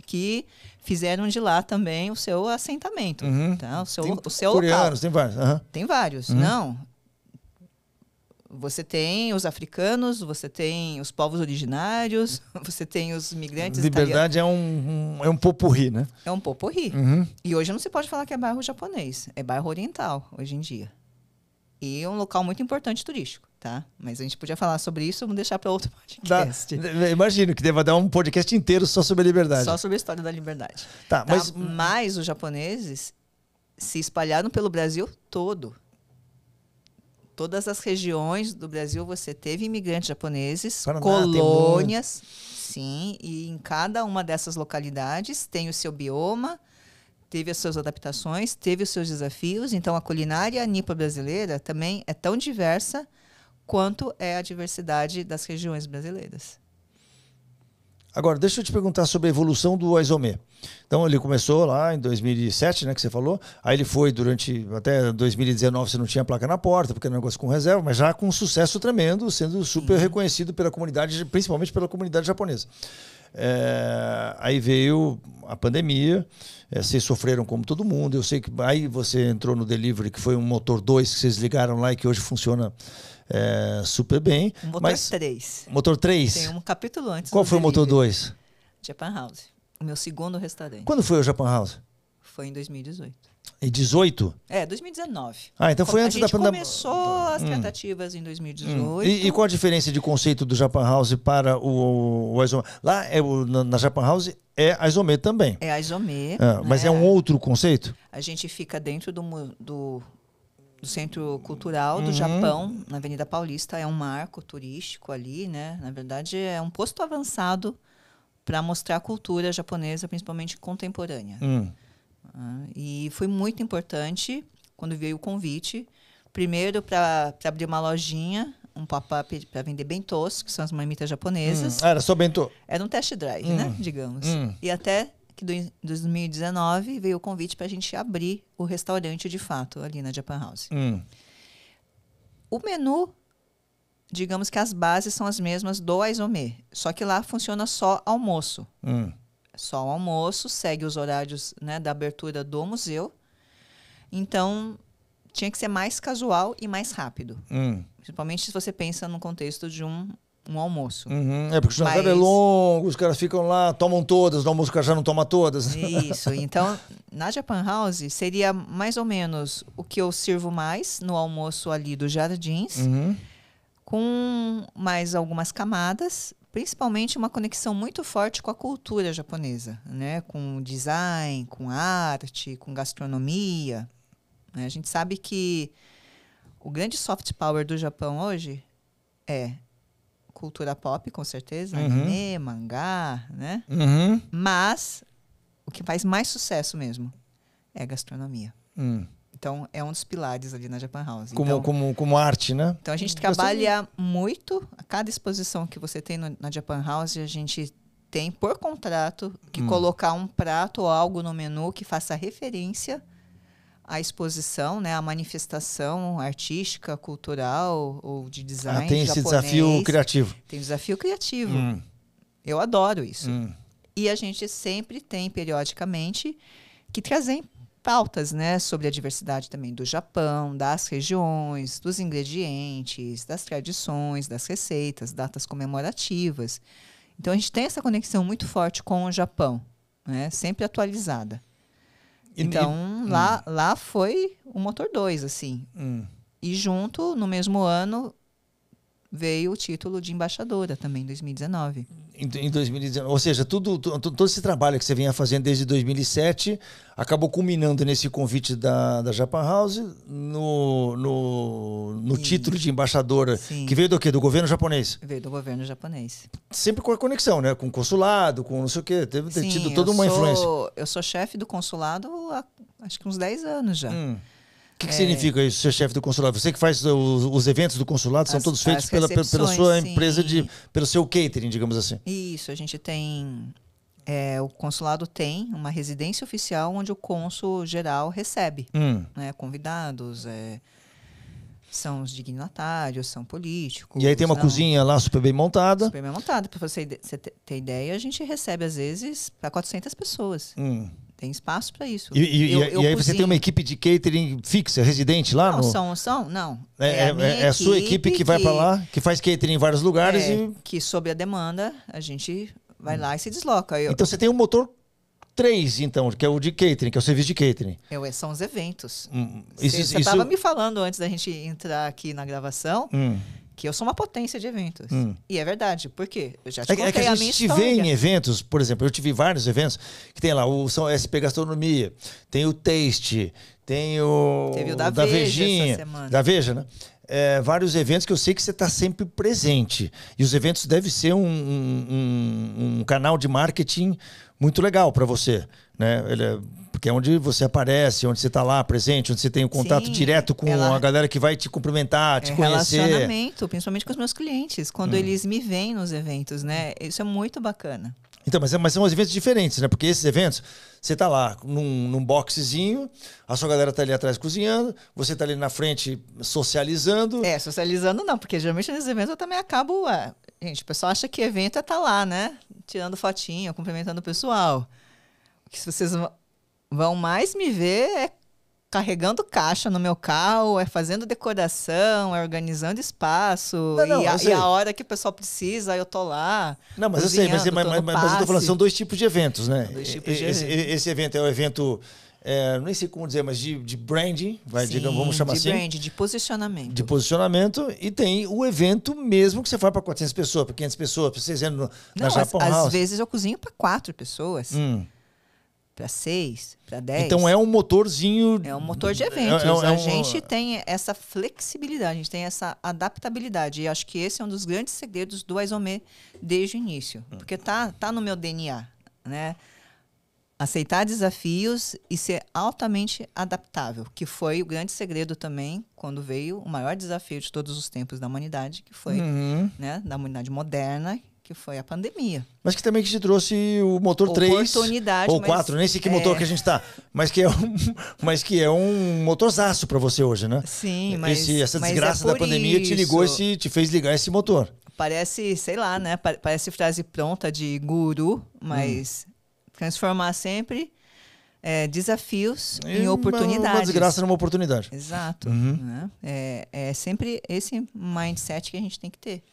que fizeram de lá também o seu assentamento. Tá? O seu coreanos, local. Tem vários. Tem vários. Não. Você tem os africanos, você tem os povos originários, você tem os imigrantes Liberdade italianos. É um popurrí, né? É um popurrí. E hoje não se pode falar que é bairro japonês. É bairro oriental, hoje em dia. E é um local muito importante turístico, tá? Mas a gente podia falar sobre isso, vamos deixar para outro podcast. Imagino que deva dar um podcast inteiro só sobre a Liberdade. Só sobre a história da Liberdade. Tá, mas os japoneses se espalharam pelo Brasil todo. Todas as regiões do Brasil você teve imigrantes japoneses, Paraná, colônias, sim, e em cada uma dessas localidades tem o seu bioma, teve as suas adaptações, teve os seus desafios. Então, a culinária nipo brasileira também é tão diversa quanto é a diversidade das regiões brasileiras. Agora, deixa eu te perguntar sobre a evolução do Aizome. Então, ele começou lá em 2007, né, que você falou. Aí ele foi até 2019, você não tinha placa na porta, porque era um negócio com reserva, mas já com um sucesso tremendo, sendo super reconhecido pela comunidade, principalmente pela comunidade japonesa. Aí veio a pandemia, vocês sofreram como todo mundo. Eu sei que aí você entrou no delivery, que foi um motor 2 que vocês ligaram lá e que hoje funciona super bem. Motor 3. Motor 3? Tem um capítulo antes. Qual foi o motor 2? Japan House. O meu segundo restaurante. Quando foi o Japan House? Foi em 2018. Em 18? 2019. Ah, então foi antes da pandemia. A gente começou as tratativas em 2018. E qual a diferença de conceito do Japan House para o Aizome? Lá, na Japan House, é Aizome também. É Aizome. Mas é um outro conceito? A gente fica dentro do Centro Cultural do Japão, na Avenida Paulista. É um marco turístico ali, né? Na verdade, é um posto avançado para mostrar a cultura japonesa, principalmente contemporânea. E foi muito importante quando veio o convite. Primeiro, para abrir uma lojinha, um pop-up para vender bentôs, que são as marmitas japonesas. Era só bentô? Era um test drive, né? Digamos. E até que em 2019 veio o convite para a gente abrir o restaurante de fato ali na Japan House. O menu, digamos que as bases são as mesmas do Aizome, só que lá funciona só almoço. Só o almoço, segue os horários, né, da abertura do museu. Então, tinha que ser mais casual e mais rápido. Principalmente se você pensa no contexto de um almoço. Porque o jantar é longo, os caras ficam lá, tomam todas, no almoço o cara já não toma todas. Isso. Então, na Japan House, seria mais ou menos o que eu sirvo mais no almoço ali dos Jardins, com mais algumas camadas, principalmente uma conexão muito forte com a cultura japonesa, né? Com design, com arte, com gastronomia. A gente sabe que o grande soft power do Japão hoje é cultura pop, com certeza, anime, mangá, né? Mas o que faz mais sucesso mesmo é a gastronomia. Então, é um dos pilares ali na Japan House. Como arte, né? Então, a gente trabalha muito. A cada exposição que você tem na Japan House, a gente tem, por contrato, que colocar um prato ou algo no menu que faça referência à exposição, né? À manifestação artística, cultural ou de design tem esse japonês. Desafio criativo. Tem desafio criativo. Eu adoro isso. E a gente sempre tem, periodicamente, que trazer pautas, né, sobre a diversidade também do Japão, das regiões, dos ingredientes, das tradições, das receitas, datas comemorativas. Então, a gente tem essa conexão muito forte com o Japão, né, sempre atualizada. Então, lá foi o motor 2, assim. E junto, no mesmo ano, veio o título de embaixadora também em 2019. Em 2019. Ou seja, todo esse trabalho que você vinha fazendo desde 2007 acabou culminando nesse convite da Japan House no título de embaixadora. Sim. Que veio do quê? Do governo japonês? Veio do governo japonês. Sempre com a conexão, né? Com o consulado, com não sei o quê. Deve ter tido toda uma influência. Eu sou chefe do consulado há acho que uns 10 anos já. O que significa isso, ser chefe do consulado? Você que faz os eventos do consulado, são todos feitos pela sua empresa, pelo seu catering, digamos assim. Isso, a gente tem... o consulado tem uma residência oficial onde o cônsul geral recebe né, convidados, são os dignatários, são políticos. E aí tem uma cozinha lá super bem montada. Super bem montada. Para você ter ideia, a gente recebe às vezes para 400 pessoas. Tem espaço para isso. E aí você tem uma equipe de catering fixa, residente lá? Não. É a sua equipe que vai para lá, que faz catering em vários lugares. Que sob a demanda, a gente vai lá e se desloca. Então você tem um motor 3, então, que é o de catering, que é o serviço de catering. São os eventos. Você estava me falando antes da gente entrar aqui na gravação... que eu sou uma potência de eventos. E é verdade. Por quê? Eu já te contei que a minha história. A gente te vê em eventos, por exemplo, eu tive vários eventos que tem lá são SP Gastronomia, tem o Taste, tem o... Teve o da Vejinha, essa semana. Da Veja, né? Vários eventos que eu sei que você está sempre presente. E os eventos devem ser um canal de marketing muito legal para você, né? Porque é onde você aparece, onde você está lá presente, onde você tem um contato direto com a galera que vai te cumprimentar, te conhecer. Relacionamento, principalmente com os meus clientes, quando eles me veem nos eventos, né? Isso é muito bacana. Então, mas são eventos diferentes, né? Porque esses eventos, você está lá num boxezinho, a sua galera está ali atrás cozinhando, você está ali na frente socializando. Socializando não, porque geralmente nesses eventos eu também acabo... gente, o pessoal acha que evento é estar lá, né? Tirando fotinho, cumprimentando o pessoal. Que se vocês vão mais me ver é carregando caixa no meu carro, é fazendo decoração, é organizando espaço. E a hora que o pessoal precisa, eu tô lá. Não, mas eu sei, mas eu tô falando, são 2 tipos de eventos, né? 2 tipos de eventos. Esse evento é o evento, não sei como dizer, mas de branding, digamos, vamos chamar assim. De branding, de posicionamento. De posicionamento, e tem o evento mesmo que você faz para 400 pessoas, para 500 pessoas, para vocês indo na Japan House. Às vezes eu cozinho para 4 pessoas. Para 6, para 10. Então é um motorzinho... É um motor de eventos. A gente tem essa flexibilidade, a gente tem essa adaptabilidade. E acho que esse é um dos grandes segredos do Aizome desde o início. Porque tá no meu DNA, né? Aceitar desafios e ser altamente adaptável, que foi o grande segredo também quando veio o maior desafio de todos os tempos da humanidade, que foi né, da humanidade moderna, que foi a pandemia. Mas que também te trouxe o motor 3 ou 4, nem sei que motor que a gente está, mas que é um motorzaço para você hoje, né? Sim, essa desgraça da pandemia te fez ligar esse motor. Parece, sei lá, né? Parece frase pronta de guru, mas transformar sempre desafios em oportunidades. Uma desgraça numa oportunidade. Exato. Né? É sempre esse mindset que a gente tem que ter.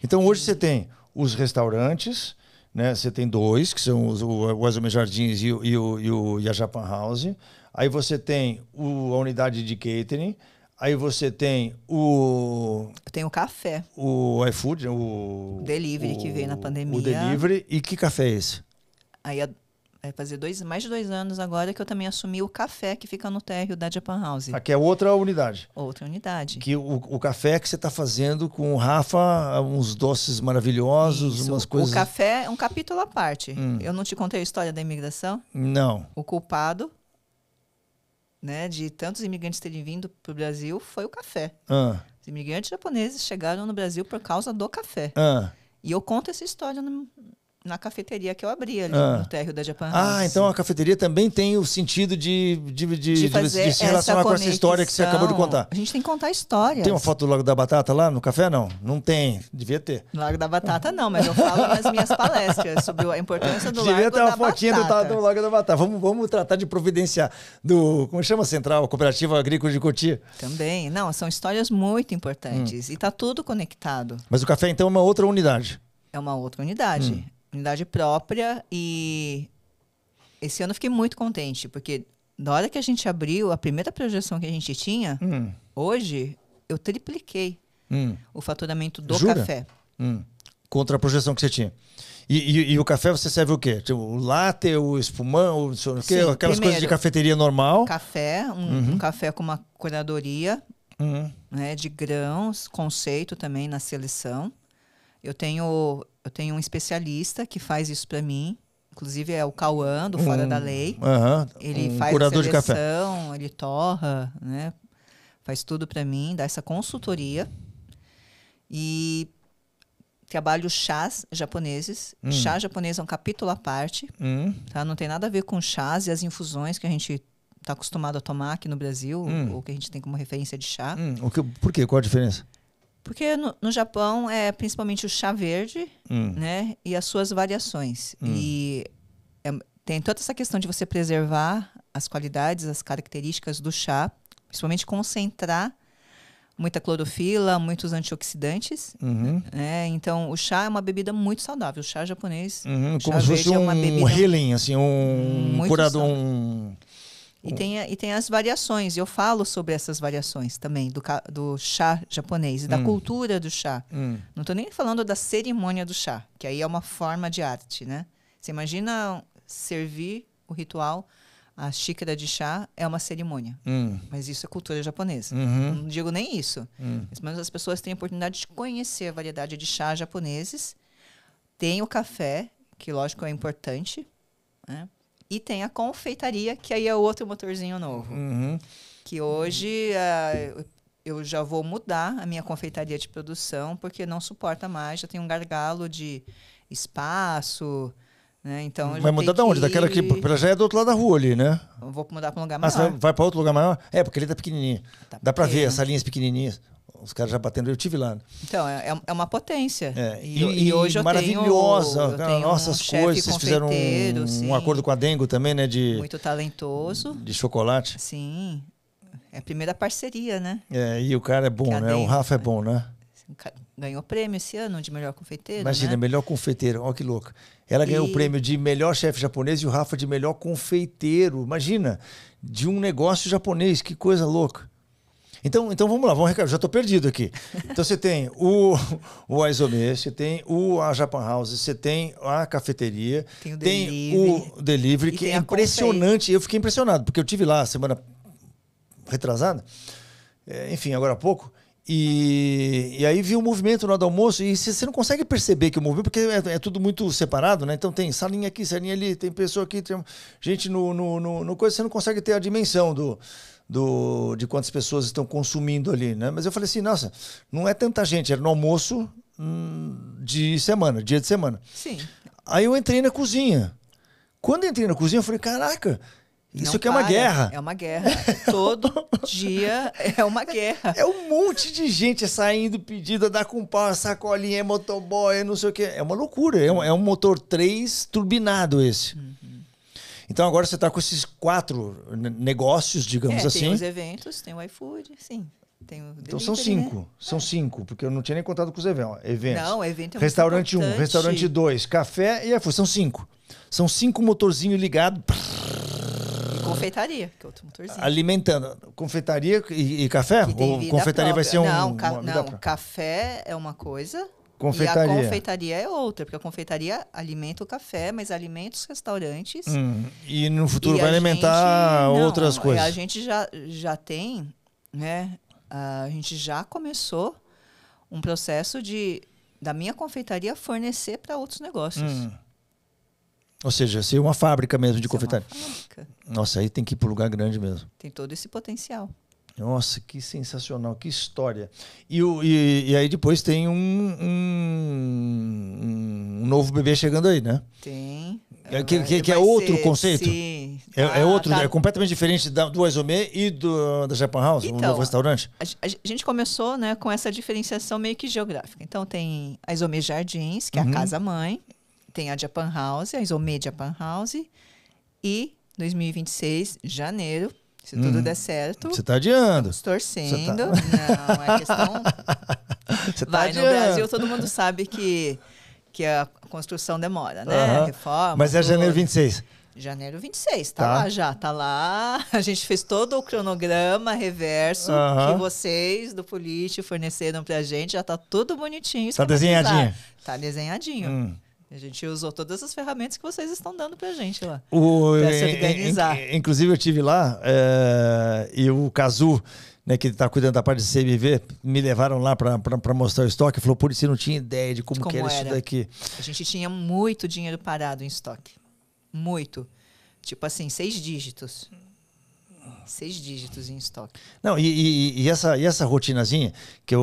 Então hoje você tem os restaurantes, né? Você tem 2, que são o Aizome Jardins e a Japan House. Aí você tem a unidade de catering. Aí você tem Tem o café. O iFood, o delivery que veio na pandemia. O delivery. E que café é esse? Aí vai fazer mais de 2 anos agora que eu também assumi o café que fica no térreo da Japan House. Aqui é outra unidade. Outra unidade. Que o café que você está fazendo com o Rafa, uns doces maravilhosos, umas coisas... O café é um capítulo à parte. Eu não te contei a história da imigração? Não. O culpado, né, de tantos imigrantes terem vindo para o Brasil foi o café. Os imigrantes japoneses chegaram no Brasil por causa do café. E eu conto essa história na cafeteria que eu abri ali no térreo da Japan House. Então a cafeteria também tem o sentido de se relacionar com essa história que você acabou de contar. A gente tem que contar histórias. Tem uma foto do Lago da Batata lá no café? Não? Não tem. Devia ter. No Lago da Batata não, mas eu falo nas minhas palestras sobre a importância do Lago da Batata. Devia ter uma fotinha do Lago da Batata. Vamos tratar de providenciar como chama a Central Cooperativa Agrícola de Cotia? Também. Não, são histórias muito importantes. E está tudo conectado. Mas o café então é uma outra unidade. É uma outra unidade. Unidade própria, e esse ano eu fiquei muito contente, porque na hora que a gente abriu, a primeira projeção que a gente tinha, hoje eu tripliquei o faturamento do Jura? café. Contra a projeção que você tinha. E o café você serve o quê? Tipo, o latte, o espumão, o quê? Sim, Aquelas coisas de cafeteria normal. Café, um café com uma curadoria, né, de grãos, conceito também na seleção. Eu tenho um especialista que faz isso para mim. Inclusive é o Cauã, do Fora da Lei. Ele faz curador a de café. seleção, ele torra, né? Faz tudo para mim, dá essa consultoria. E trabalho chás japoneses. Chá japonês é um capítulo à parte. Tá? Não tem nada a ver com chás e as infusões que a gente está acostumado a tomar aqui no Brasil, ou que a gente tem como referência de chá. Por quê? Qual a diferença? Porque no Japão é principalmente o chá verde, né, e as suas variações. E tem toda essa questão de você preservar as qualidades, as características do chá, principalmente concentrar muita clorofila, muitos antioxidantes. Né? Então, o chá é uma bebida muito saudável. O chá japonês, Como se fosse é uma bebida healing, assim, curador, E tem as variações. Eu falo sobre essas variações também do chá japonês e da cultura do chá. Não estou nem falando da cerimônia do chá, que aí é uma forma de arte, né? Você imagina servir o ritual, a xícara de chá é uma cerimônia. Mas isso é cultura japonesa. Não digo nem isso. Mas as pessoas têm a oportunidade de conhecer a variedade de chá japoneses. Tem o café, que lógico é importante, né? E tem a confeitaria, que aí é outro motorzinho novo. Que hoje eu já vou mudar a minha confeitaria de produção, porque não suporta mais, já tem um gargalo de espaço, né? Então, vai mudar de onde? Daquela que já é do outro lado da rua ali, né? Eu vou mudar para um lugar maior. Você vai para outro lugar maior? É, porque ele tá pequenininho. Dá para ver pequeno. as salinhas pequenininhas. Os caras já batendo, eu tive lá. Então, é uma potência. E hoje eu maravilhosa. tenho Nossas chefe coisas. Vocês fizeram um acordo com a Dengo também, né? Muito talentoso. De chocolate. Sim. É a primeira parceria, né? E o cara é bom, né? Dengo, o Rafa é bom, né? Ganhou prêmio esse ano de melhor confeiteiro. Imagina, né? melhor confeiteiro. Olha que louco. Ela ganhou o prêmio de melhor chefe japonês e o Rafa de melhor confeiteiro. Imagina, de um negócio japonês. Que coisa louca. Então vamos lá, já estou perdido aqui. Então você tem o Aizome, você tem a Japan House, você tem a cafeteria, tem o delivery, que é impressionante. Eu fiquei impressionado, porque eu tive lá semana retrasada, enfim, agora há pouco, e aí vi o movimento lá do almoço, e você não consegue perceber que o movimento, porque é tudo muito separado, né? Então tem salinha aqui, salinha ali, tem pessoa aqui, tem gente no coisa, você não consegue ter a dimensão de quantas pessoas estão consumindo ali, né? Mas eu falei assim, nossa, não é tanta gente, era no almoço de semana, dia de semana. Sim. Aí eu entrei na cozinha. Quando eu entrei na cozinha, eu falei, caraca, isso aqui é uma guerra. É uma guerra. Todo dia é uma guerra. É um monte de gente saindo, pedindo a dar com pau, sacolinha, motoboy, não sei o quê. É uma loucura, é um motor 3 turbinado esse. Então agora você está com esses 4 negócios, digamos assim. Tem os eventos, tem o iFood, sim. Tem o delivery, então são 5, né? São 5, porque eu não tinha nem contado com os eventos. Não, evento é Restaurante muito 1, restaurante 2, café e iFood, são 5. São 5 motorzinhos ligados. E confeitaria, que é outro motorzinho. Alimentando. Confeitaria e café? Ou confeitaria vai ser Não, café é uma coisa. Confeitaria. E a confeitaria é outra, porque a confeitaria alimenta o café, mas alimenta os restaurantes. E no futuro vai alimentar outras coisas. A gente já tem, né? A gente já começou um processo da minha confeitaria fornecer para outros negócios. Ou seja, ser uma fábrica mesmo de confeitaria. Nossa, aí tem que ir para um lugar grande mesmo. Tem todo esse potencial. Nossa, que sensacional, que história. E aí depois tem um novo bebê chegando aí, né? Tem. Que é outro conceito? Sim. É outro, é completamente diferente do Aizome e da Japan House, um novo restaurante? A gente começou, né, com essa diferenciação meio que geográfica. Então tem a Aizome Jardins, que é a casa-mãe. Tem a Japan House, a Aizome Japan House. E 2026, janeiro, se tudo der certo. Você está adiando. Estamos torcendo. Não, é questão... Você tá no Brasil, todo mundo sabe que a construção demora, né? Reforma. Mas é janeiro 26. Janeiro 26, tá lá já, tá lá. A gente fez todo o cronograma reverso que vocês do Polite forneceram pra gente, já tá tudo bonitinho. Tá desenhadinho? Tá desenhadinho. A gente usou todas as ferramentas que vocês estão dando pra gente lá, pra se organizar. Inclusive eu tive lá e o Cazu, né, que está cuidando da parte de CMV, me levaram lá para mostrar o estoque. Falou, por isso eu não tinha ideia de como que era isso daqui. A gente tinha muito dinheiro parado em estoque. Muito. Tipo assim, 6 dígitos. 6 dígitos em estoque. Não, e essa rotinazinha que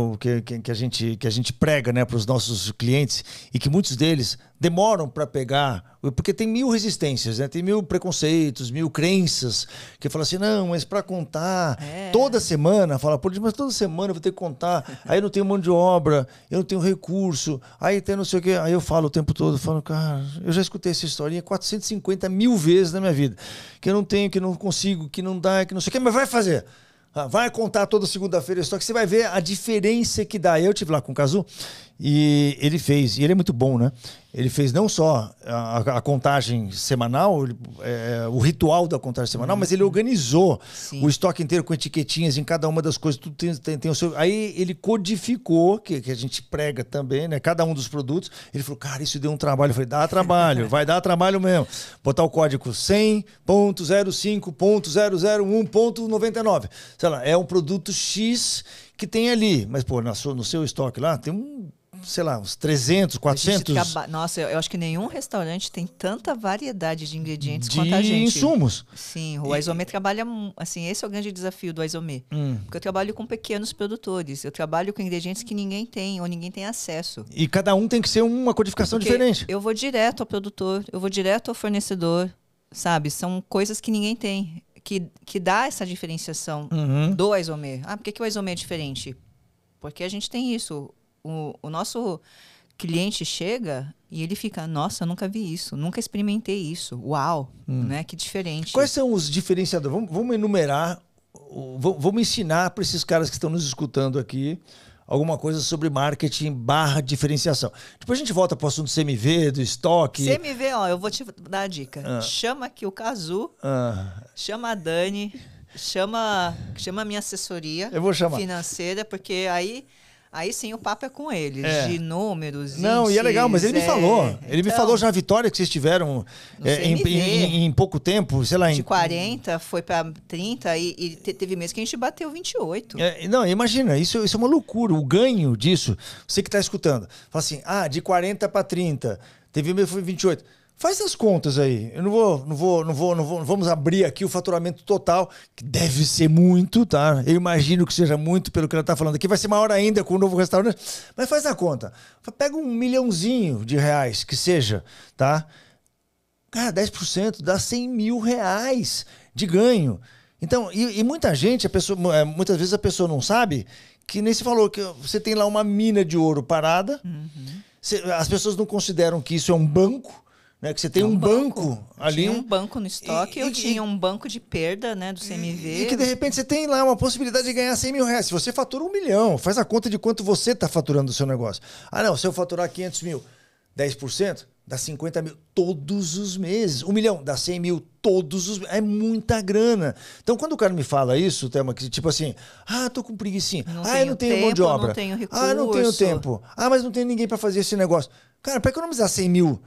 a gente prega, né, para os nossos clientes e que muitos deles demoram para pegar, porque tem 1000 resistências, né? Tem 1000 preconceitos, 1000 crenças que falam assim, não, mas para contar toda semana, fala, pô, mas toda semana eu vou ter que contar, aí eu não tenho mão de obra, eu não tenho recurso, aí tem não sei o que, aí eu falo o tempo todo, falo, cara, eu já escutei essa historinha 450 mil vezes na minha vida, que eu não tenho, que não consigo, que não dá, que não sei o que, mas vai fazer. Vai contar toda segunda-feira só que você vai ver a diferença que dá. Eu estive lá com o Cazu e ele fez, e ele é muito bom, né? Ele fez não só a contagem semanal, o ritual da contagem semanal, mas ele organizou o estoque inteiro com etiquetinhas em cada uma das coisas. Tudo tem o seu. Aí ele codificou, que a gente prega também, né? Cada um dos produtos. Ele falou, cara, isso deu um trabalho. Eu falei, dá trabalho, vai dar trabalho mesmo. Botar o código 100.05.001.99. Sei lá, é um produto X que tem ali. Mas, pô, no seu estoque lá tem sei lá, uns 300, 400... Nossa, eu acho que nenhum restaurante tem tanta variedade de ingredientes quanto a gente. De insumos. Sim, o Aizomê trabalha... Assim, esse é o grande desafio do Aizomê. Porque eu trabalho com pequenos produtores. Eu trabalho com ingredientes que ninguém tem ou ninguém tem acesso. E cada um tem que ser uma codificação diferente. Eu vou direto ao produtor, eu vou direto ao fornecedor, sabe? São coisas que ninguém tem. Que dá essa diferenciação do Aizomê. Ah, por que o Aizomê é diferente? Porque a gente tem isso. O nosso cliente chega e ele fica, nossa, eu nunca vi isso, nunca experimentei isso. Uau, né? Que diferente. Quais são os diferenciadores? Vamos enumerar, vamos ensinar para esses caras que estão nos escutando aqui alguma coisa sobre marketing / diferenciação. Depois a gente volta para o assunto do CMV, do estoque. CMV, ó, eu vou te dar a dica. Chama aqui o Cazu, chama a Dani, chama a minha assessoria financeira, porque aí sim o papo é com eles, de números. Não, e é legal, mas ele me falou. Ele me falou já a vitória que vocês tiveram em pouco tempo, sei lá. De 40 foi para 30 e teve mês que a gente bateu 28. Não, imagina, isso é uma loucura. O ganho disso, você que está escutando, fala assim, de 40 para 30, teve mês que foi 28. Faz as contas aí. Eu não vamos abrir aqui o faturamento total, que deve ser muito, tá? Eu imagino que seja muito pelo que ela está falando aqui. Vai ser maior ainda com o novo restaurante. Mas faz a conta. Pega R$1 milhãozinho que seja, tá? Cara, 10% dá R$100 mil de ganho. Então, e muita gente, muitas vezes a pessoa não sabe que nem se falou que você tem lá uma mina de ouro parada. As pessoas não consideram que isso é um banco. Né, que você tem um banco ali. Tinha um banco no estoque, eu tinha um banco de perda, né, do CMV. E que de repente você tem lá uma possibilidade de ganhar R$100 mil. Se você fatura R$1 milhão, faz a conta de quanto você está faturando o seu negócio. Não, se eu faturar 500 mil, 10%, dá 50 mil todos os meses. R$1 milhão, dá 100 mil todos os meses. É muita grana. Então, quando o cara me fala isso, tipo assim, tô com preguicinha. Eu não tenho mão de obra. Não tenho recurso. Não tenho tempo. Mas não tenho ninguém para fazer esse negócio. Cara, para economizar R$100 mil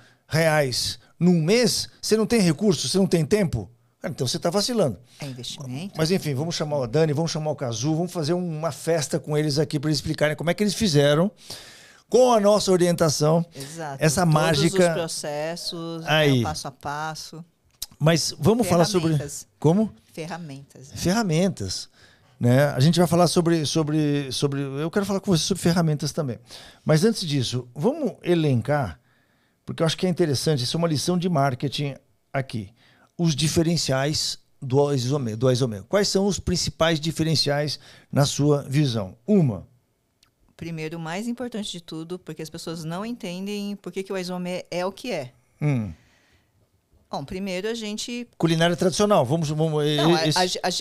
num mês, você não tem recurso, você não tem tempo? Então você está vacilando. É investimento. Mas enfim, vamos chamar a Dani, vamos chamar o Cazu, vamos fazer uma festa com eles aqui para eles explicarem como é que eles fizeram com a nossa orientação. Exato. Essa mágica. Todos os processos, o passo a passo. Mas vamos falar sobre... Como? Ferramentas. Ferramentas. Né? A gente vai falar sobre... Eu quero falar com você sobre ferramentas também. Mas antes disso, vamos elencar, porque eu acho que é interessante, isso é uma lição de marketing aqui. Os diferenciais do Aizomê. Quais são os principais diferenciais na sua visão? Primeiro, o mais importante de tudo, porque as pessoas não entendem por que o Aizomê é o que é. Bom, primeiro a gente... Culinária tradicional.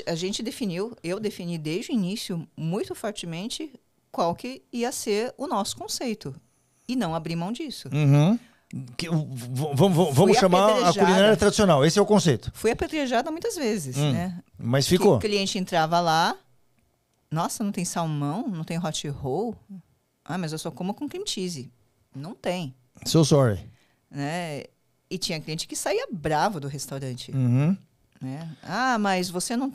A gente eu defini desde o início, muito fortemente, qual que ia ser o nosso conceito. E não abrir mão disso. Vamos chamar a culinária tradicional. Esse é o conceito. Fui apedrejada muitas vezes, né? Mas ficou. O cliente entrava lá, nossa, não tem salmão, não tem hot roll? Ah, mas eu só como com cream cheese. Não tem. So sorry. Né? E tinha cliente que saía bravo do restaurante. Né? Ah, mas você não...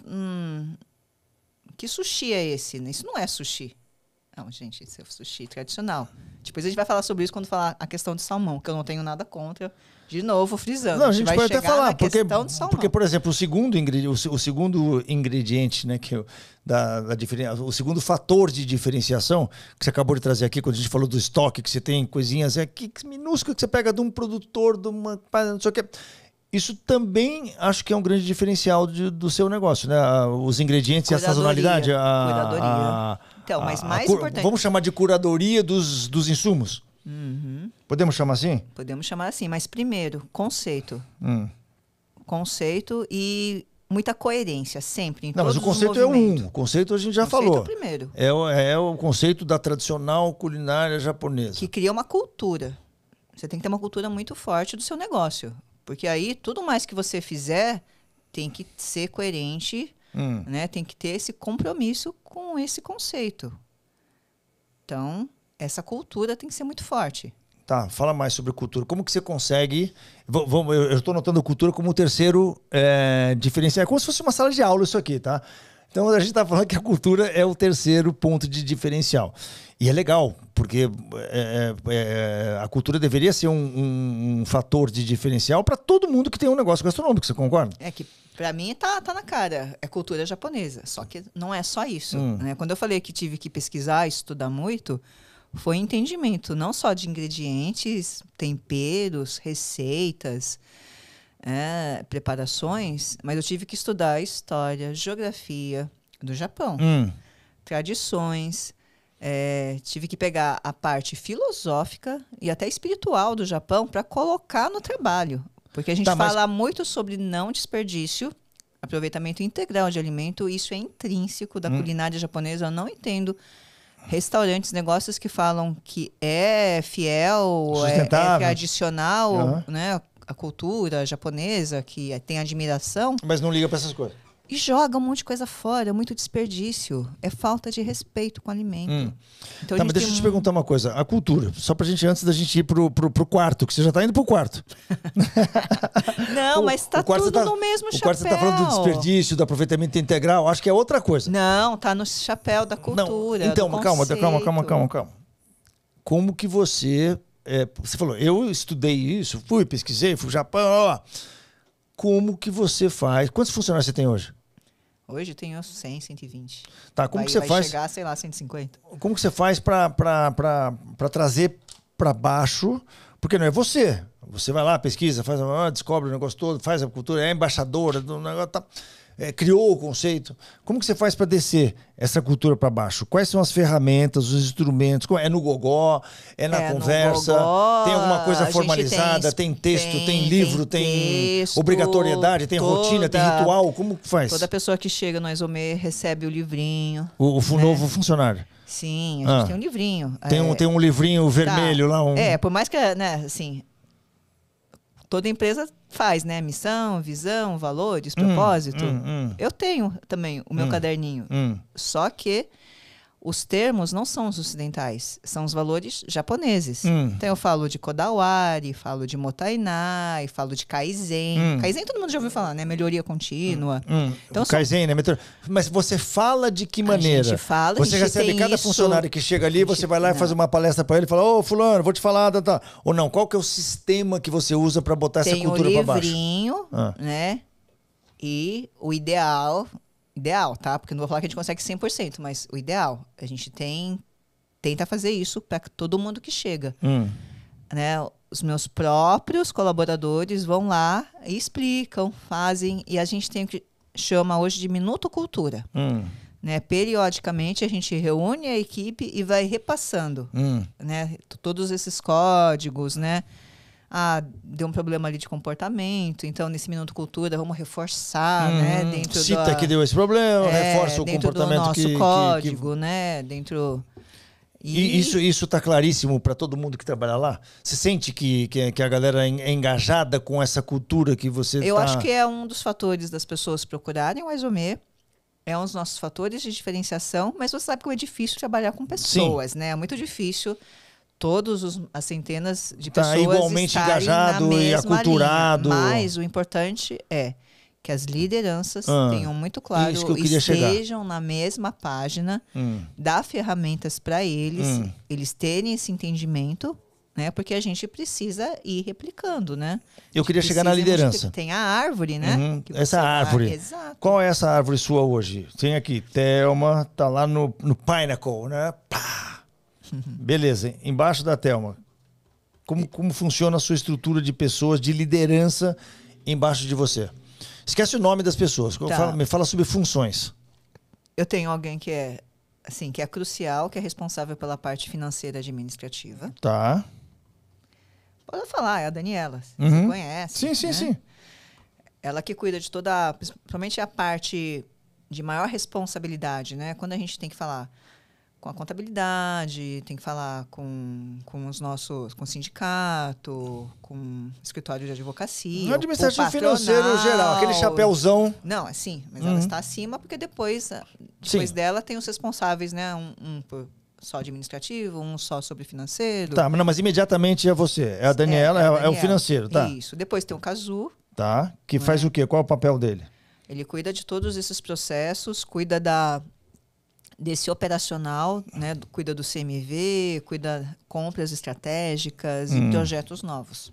que sushi é esse? Isso não é sushi. Não, gente, isso é sushi tradicional. Depois a gente vai falar sobre isso quando falar a questão de salmão, que eu não tenho nada contra. De novo, frisando. Não, a gente pode até falar, porque, por exemplo, o segundo ingrediente, né, o segundo fator de diferenciação que você acabou de trazer aqui, quando a gente falou do estoque, que você tem coisinhas minúsculas que você pega de um produtor, de uma... não sei o que. Isso também acho que é um grande diferencial do seu negócio, né? Os ingredientes e a sazonalidade. Curadoria. Então, mas mais importante... Vamos chamar de curadoria dos insumos? Podemos chamar assim? Podemos chamar assim, mas primeiro, conceito. Conceito e muita coerência, sempre. Em todos mas o conceito o conceito a gente já falou. O primeiro. É o conceito da tradicional culinária japonesa. Que cria uma cultura. Você tem que ter uma cultura muito forte do seu negócio. Porque aí, tudo mais que você fizer tem que ser coerente, né? Tem que ter esse compromisso com esse conceito. Então, essa cultura tem que ser muito forte. Tá, fala mais sobre cultura. Como que você consegue... Eu estou notando cultura como o terceiro diferencial. É como se fosse uma sala de aula isso aqui, tá? Então, a gente está falando que a cultura é o terceiro ponto de diferencial. E é legal, porque a cultura deveria ser um fator de diferencial para todo mundo que tem um negócio gastronômico, você concorda? É que, para mim, tá na cara. É cultura japonesa. Só que não é só isso. Né? Quando eu falei que tive que pesquisar, estudar muito, foi entendimento não só de ingredientes, temperos, receitas... preparações, mas eu tive que estudar história, geografia do Japão, tradições, tive que pegar a parte filosófica e até espiritual do Japão para colocar no trabalho, porque a gente fala muito sobre não desperdício, aproveitamento integral de alimento, isso é intrínseco da culinária japonesa. Eu não entendo restaurantes, negócios que falam que é fiel, é tradicional, né? A cultura japonesa, que tem admiração. Mas não liga para essas coisas. E joga um monte de coisa fora, muito desperdício. É falta de respeito com o alimento. Então, mas deixa eu te perguntar uma coisa. A cultura, só pra gente, antes da gente ir pro quarto, que você já tá indo pro quarto. Não, mas tá tudo no mesmo chapéu. O quarto você tá falando do desperdício, do aproveitamento integral, acho que é outra coisa. Não, tá no chapéu da cultura. Então, do calma. Como que você falou, eu estudei isso, pesquisei, fui pro Japão, como que você faz? Quantos funcionários você tem hoje? Hoje tenho 100, 120. Tá, como que você faz? Vai chegar, sei lá, 150. Como que você faz para trazer para baixo? Porque não é você. Você vai lá, pesquisa, descobre o negócio todo, faz a cultura, é embaixadora do negócio, criou o conceito. Como que você faz para descer essa cultura para baixo? Quais são as ferramentas, os instrumentos? É no gogó? É na conversa? Tem alguma coisa formalizada? Tem texto? Tem livro? Tem texto, obrigatoriedade? Tem rotina? Tem ritual? Como que faz? Toda pessoa que chega no Exomê recebe o livrinho. O novo funcionário? Sim, a gente tem um livrinho. Tem um livrinho vermelho lá? Por mais que, né, assim... Toda empresa faz, né? Missão, visão, valores, propósito. Eu tenho também o meu caderninho. Só que os termos não são os ocidentais, são os valores japoneses. Então eu falo de Kodawari, falo de Motainai, falo de Kaizen. Kaizen todo mundo já ouviu falar, né? Melhoria contínua. Então, Kaizen, né? Mas você fala de que maneira? A gente fala, você recebe cada funcionário que chega ali, você vai lá e faz uma palestra para ele e fala, ô fulano, vou te falar, ou não, qual que é o sistema que você usa para botar essa cultura para baixo? Tem o livrinho, né? E o ideal, tá? Porque não vou falar que a gente consegue 100%, mas o ideal, a gente tenta fazer isso para todo mundo que chega. Né? Os meus próprios colaboradores vão lá e explicam, fazem, e a gente tem o que chama hoje de minuto cultura. Né? Periodicamente a gente reúne a equipe e vai repassando, né? Todos esses códigos, né? Deu um problema ali de comportamento, então nesse Minuto Cultura vamos reforçar, né? Dentro Cita que deu esse problema, reforça o comportamento do nosso código, né? Dentro... E isso tá claríssimo para todo mundo que trabalha lá? Você sente que a galera é engajada com essa cultura que você Eu acho que é um dos fatores das pessoas procurarem o Aizomê. É um dos nossos fatores de diferenciação, mas você sabe que é difícil trabalhar com pessoas, né? É muito difícil as centenas de pessoas igualmente engajado e aculturado. Linha. Mas o importante é que as lideranças tenham muito claro e estejam na mesma página, dar ferramentas para eles terem esse entendimento, né? Porque a gente precisa ir replicando, né? Eu queria chegar na liderança. Tem a árvore, né? Essa árvore. Exato. Qual é essa árvore sua hoje? Tem aqui, Thelma, tá lá no Pinnacle, né? Pá! Beleza, embaixo da Thelma. Como funciona a sua estrutura de pessoas, de liderança embaixo de você? Esquece o nome das pessoas. Tá. Me fala sobre funções. Eu tenho alguém que é crucial, que é responsável pela parte financeira administrativa. Tá. Pode falar, é a Daniela. Você conhece. Sim, né? sim. Ela que cuida de toda, principalmente a parte de maior responsabilidade, né? Quando a gente tem que falar com a contabilidade, tem que falar com o sindicato, com o escritório de advocacia. No administrativo financeiro geral, aquele chapéuzão. Não, assim, mas ela está acima porque depois dela tem os responsáveis, né? Um só administrativo, um só sobre financeiro. Tá, mas imediatamente é você. É a Daniela, é o financeiro, tá? Isso. Depois tem o Cazu. Tá, que faz o quê? Qual é o papel dele? Ele cuida de todos esses processos, cuida desse operacional, né? Cuida do CMV, cuida compras estratégicas e projetos novos.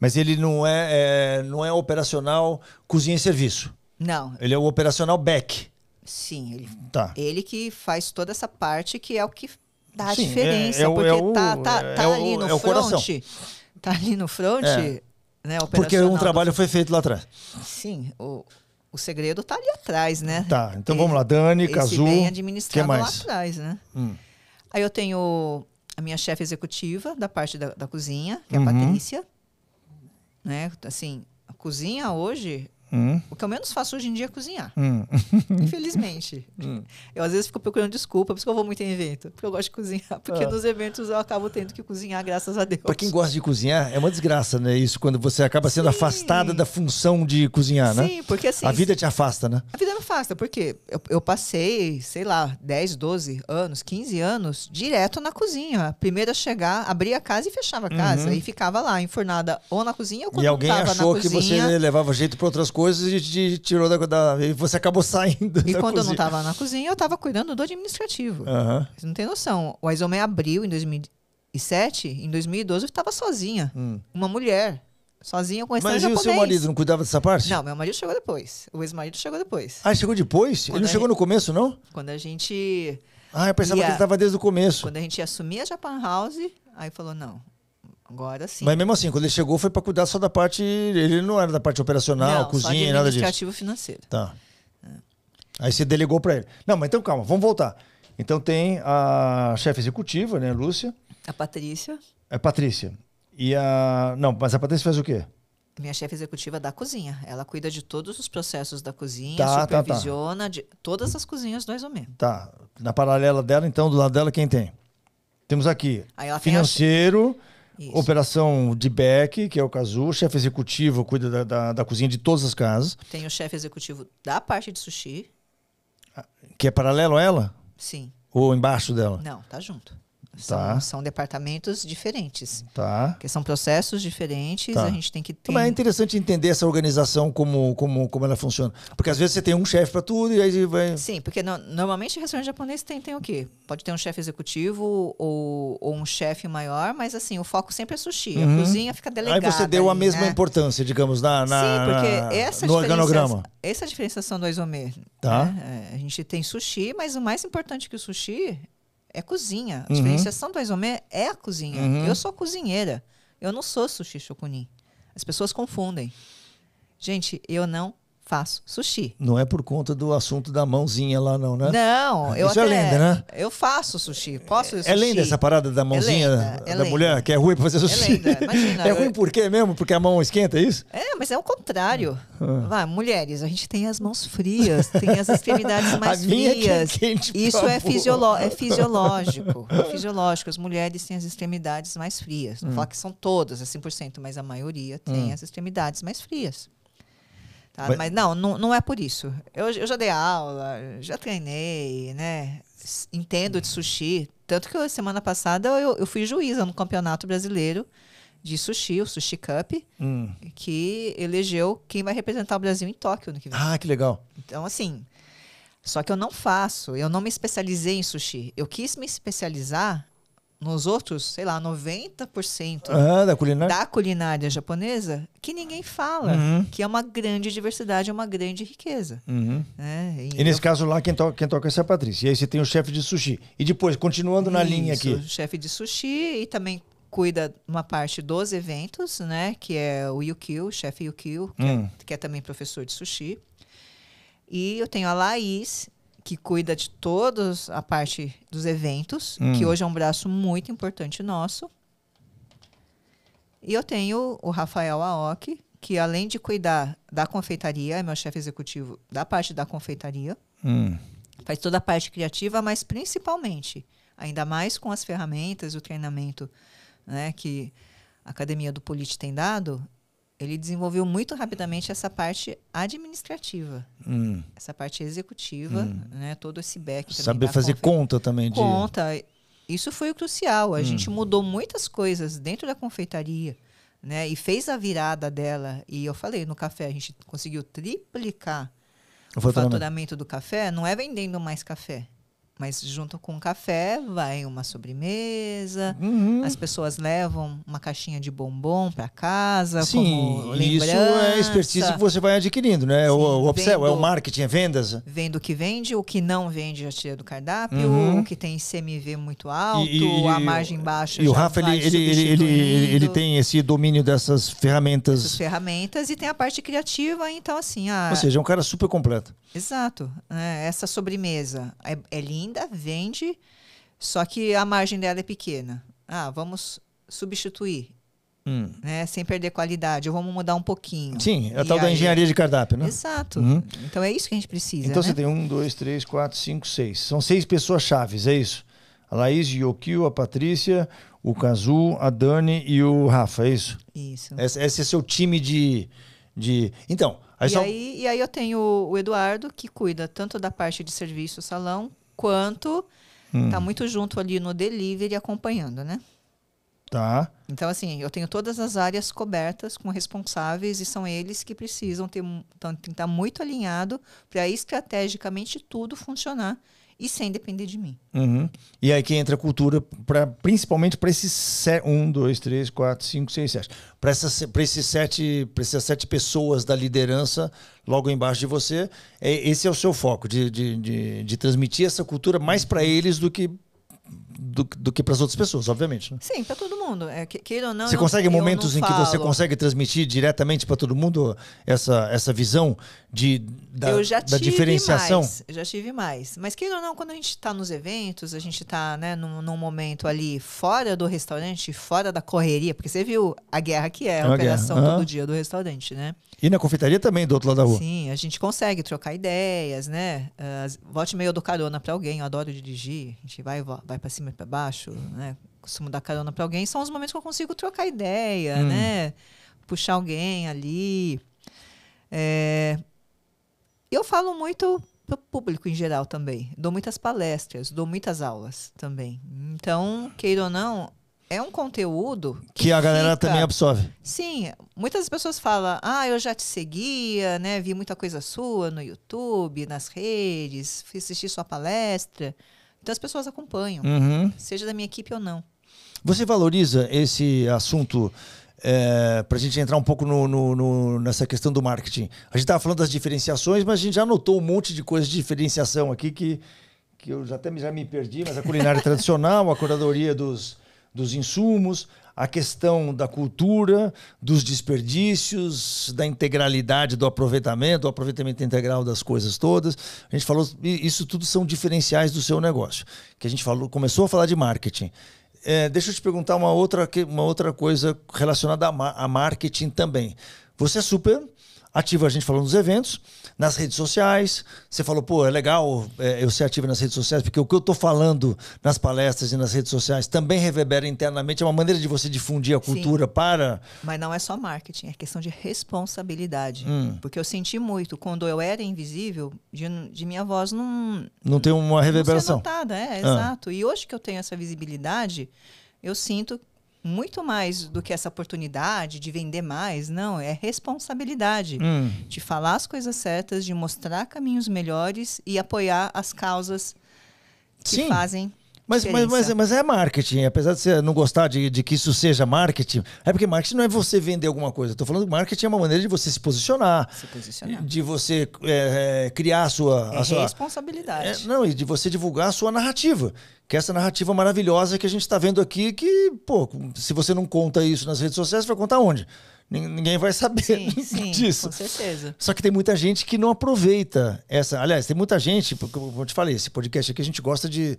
Mas ele não é operacional cozinha e serviço? Não. Ele é o operacional back? Sim. Ele que faz toda essa parte que é o que dá a Sim, diferença. Porque tá ali no front. Tá ali no front, né? Porque um trabalho foi feito lá atrás. Sim, o segredo tá ali atrás, né? Tá, então vamos lá. Dani, Cazu, bem administrado que mais? lá atrás, né? Aí eu tenho a minha chefe executiva da parte da cozinha, que é a Patrícia. Né? Assim, a cozinha hoje... O que eu menos faço hoje em dia é cozinhar. Infelizmente. Eu às vezes fico procurando desculpa, por isso que eu vou muito em evento. Porque eu gosto de cozinhar. Porque nos eventos eu acabo tendo que cozinhar, graças a Deus. Para quem gosta de cozinhar, é uma desgraça, né? Isso, quando você acaba sendo afastada da função de cozinhar, né? Sim, porque assim... A vida te afasta, né? A vida me afasta, porque eu passei, sei lá, 10, 12 anos, 15 anos, direto na cozinha. Primeiro a chegar, abria a casa e fechava a casa. E ficava lá, enfurnada ou na cozinha ou quando e alguém tava achou na que cozinha. você levava jeito para outras coisas e te tirou e você acabou saindo E da quando cozinha. eu não estava na cozinha, eu estava cuidando do administrativo. Você não tem noção. O Aizomê abriu em 2007, em 2012 eu estava sozinha. Uma mulher, sozinha com o restaurante japonês. Mas e o seu marido não cuidava dessa parte? Não, meu marido chegou depois. O ex-marido chegou depois. Ah, chegou depois? Ele não chegou no começo, não? Quando a gente... Ah, eu pensava que ele estava desde o começo. Quando a gente ia assumir a Japan House, aí falou, não... Agora sim. Mas mesmo assim, quando ele chegou, foi para cuidar só da parte... Ele não era da parte operacional, não, cozinha, nada disso. Administrativo financeiro. Tá. Aí você delegou para ele. Não, mas então calma, vamos voltar. Então tem a chefe executiva, né, Lúcia? A Patrícia. É Patrícia. E a... Não, mas a Patrícia faz o quê? Minha chefe executiva da cozinha. Ela cuida de todos os processos da cozinha, supervisiona de todas as cozinhas do Aizomê. Tá. Na paralela dela, então, do lado dela, quem tem? Temos aqui financeiro... Isso. Operação de back, que é o Cazu. Chefe executivo cuida da cozinha de todas as casas. Tem o chefe executivo da parte de sushi. Que é paralelo a ela? Sim. Ou embaixo dela? Não, tá junto. Tá. São departamentos diferentes. Tá. Porque são processos diferentes, tá. A gente tem que ter... Mas é interessante entender essa organização, como ela funciona. Porque às vezes você tem um chefe para tudo e aí vai... Sim, porque normalmente restaurante japonês tem o quê? Pode ter um chefe executivo ou um chefe maior, mas assim, o foco sempre é sushi. A cozinha fica delegada. Aí você deu a ali, mesma né? importância, digamos, Sim, porque no organograma. Essa é a diferenciação do Aizomê. Tá. Né? A gente tem sushi, mas o mais importante que o sushi... é cozinha. A diferenciação do Aizomê é a cozinha. Eu sou cozinheira. Eu não sou sushi shokunin. As pessoas confundem. Gente, eu não faço sushi. Não é por conta do assunto da mãozinha lá, não, né? Não, eu Isso até... é lenda, né? Eu faço sushi, posso fazer sushi. É lenda essa parada da mãozinha da mulher, que é ruim pra fazer sushi? É lenda, imagina. É ruim por quê mesmo? Porque a mão esquenta, é isso? Mas é o contrário. Vai, mulheres, a gente tem as mãos frias, tem as extremidades mais frias. É quente, isso é fisiológico. É fisiológico. As mulheres têm as extremidades mais frias. Não falo que são todas, 100%, mas a maioria tem as extremidades mais frias. Tá? Mas não é por isso. Eu já dei aula, já treinei, né? Entendo de sushi. Tanto que semana passada eu fui juíza no Campeonato Brasileiro de Sushi, o Sushi Cup, que elegeu quem vai representar o Brasil em Tóquio no que vem. Ah, que legal. Então, assim, só que eu não me especializei em sushi. Eu quis me especializar nos outros, sei lá, 90% da culinária japonesa que ninguém fala, que é uma grande diversidade, é uma grande riqueza. E nesse caso lá, quem toca essa é a Patrícia. E aí você tem o chefe de sushi. E depois, continuando na linha aqui. O chefe de sushi e também cuida uma parte dos eventos, né? Que é o Yukio, o chefe Yukio, que é também professor de sushi. E eu tenho a Laís, que cuida de toda a parte dos eventos, que hoje é um braço muito importante nosso. E eu tenho o Rafael Aoki, que além de cuidar da confeitaria, é meu chefe executivo da parte da confeitaria, faz toda a parte criativa, mas principalmente, ainda mais com as ferramentas, o treinamento, né, que a Academia do Polite tem dado, ele desenvolveu muito rapidamente essa parte administrativa, essa parte executiva, né, todo esse back. Saber fazer conta também. Conta. Isso foi o crucial. A gente mudou muitas coisas dentro da confeitaria, né, e fez a virada dela. E eu falei, no café a gente conseguiu triplicar o faturamento do café. Não é vendendo mais café, mas junto com o café vai uma sobremesa, as pessoas levam uma caixinha de bombom para casa, como lembrança. Isso é expertise que você vai adquirindo, né? Sim, o upsell, é o marketing, é vendas. Vendo o que vende, o que não vende já tira do cardápio, o que tem CMV muito alto, a margem baixa. E o Rafa, ele tem esse domínio dessas ferramentas. Essas ferramentas e tem a parte criativa, então assim... Ou seja, é um cara super completo. Exato. Essa sobremesa é linda, vende, só que a margem dela é pequena. Vamos substituir, né, sem perder qualidade, ou vamos mudar um pouquinho. Sim, é a tal da engenharia de cardápio, né? Exato. Então é isso que a gente precisa. Então né? você tem 1, 2, 3, 4, 5, 6. São 6 pessoas chaves, é isso? A Laís, o Yukio, a Patrícia, o Kazu, a Dani e o Rafa, é isso? Isso. Esse é seu time de... Então... E aí eu tenho o Eduardo, que cuida tanto da parte de serviço, salão, quanto tá muito junto ali no delivery acompanhando, né? Tá. Então, assim, eu tenho todas as áreas cobertas com responsáveis e são eles que precisam tem que estar muito alinhado para estrategicamente tudo funcionar e sem depender de mim. E aí que entra a cultura, principalmente para esses 1, 2, 3, 4, 5, 6, 7. Para essas 7 pessoas da liderança logo embaixo de você, esse é o seu foco, de transmitir essa cultura mais para eles do que para as outras pessoas, obviamente. Né? Sim, para todo mundo. Queira ou não, você consegue momentos em que você consegue transmitir diretamente para todo mundo essa visão da diferenciação? Eu já tive mais. Mas queira ou não, quando a gente está nos eventos, a gente está, né, num momento ali fora do restaurante, fora da correria, porque você viu a guerra que é a operação todo dia do restaurante, né? E na confeitaria também, do outro lado da rua. Sim, a gente consegue trocar ideias, né? Volte e meia eu dou carona para alguém, eu adoro dirigir. A gente vai para cima e para baixo, né? Costumo dar carona para alguém. São os momentos que eu consigo trocar ideia, né? Puxar alguém ali. Eu falo muito para o público em geral também. Dou muitas palestras, dou muitas aulas também. Então, queira ou não, é um conteúdo que a galera também absorve. Sim, muitas pessoas falam, eu já te seguia, né? Vi muita coisa sua no YouTube, nas redes, fui assistir sua palestra. Então as pessoas acompanham, seja da minha equipe ou não. Você valoriza esse assunto para a gente entrar um pouco nessa questão do marketing? A gente estava falando das diferenciações, mas a gente já notou um monte de coisas de diferenciação aqui que eu já me perdi, mas a culinária tradicional, a curadoria dos dos insumos, a questão da cultura, dos desperdícios, da integralidade do aproveitamento integral das coisas todas. A gente falou, isso tudo são diferenciais do seu negócio. Que a gente começou a falar de marketing. Deixa eu te perguntar uma outra coisa relacionada a marketing também. Você é super ativo, a gente falou nos eventos, nas redes sociais. Você falou, pô, é legal eu ser ativo nas redes sociais, porque o que eu estou falando nas palestras e nas redes sociais também reverbera internamente. É uma maneira de você difundir a cultura para... Mas não é só marketing, é questão de responsabilidade. Porque eu senti muito, quando eu era invisível, de minha voz não tem uma reverberação. Não ser notada, exato. E hoje que eu tenho essa visibilidade, eu sinto... muito mais do que essa oportunidade de vender mais, não, é responsabilidade de falar as coisas certas, de mostrar caminhos melhores e apoiar as causas que fazem diferença. Mas é marketing, apesar de você não gostar de que isso seja marketing, é porque marketing não é você vender alguma coisa. Estou falando que marketing é uma maneira de você se posicionar. De você criar a sua... responsabilidade. E de você divulgar a sua narrativa. Que é essa narrativa maravilhosa que a gente está vendo aqui, que, pô, se você não conta isso nas redes sociais, você vai contar onde? Ninguém vai saber disso. Com certeza. Só que tem muita gente que não aproveita essa... Aliás, tem muita gente, como eu te falei, esse podcast aqui a gente gosta de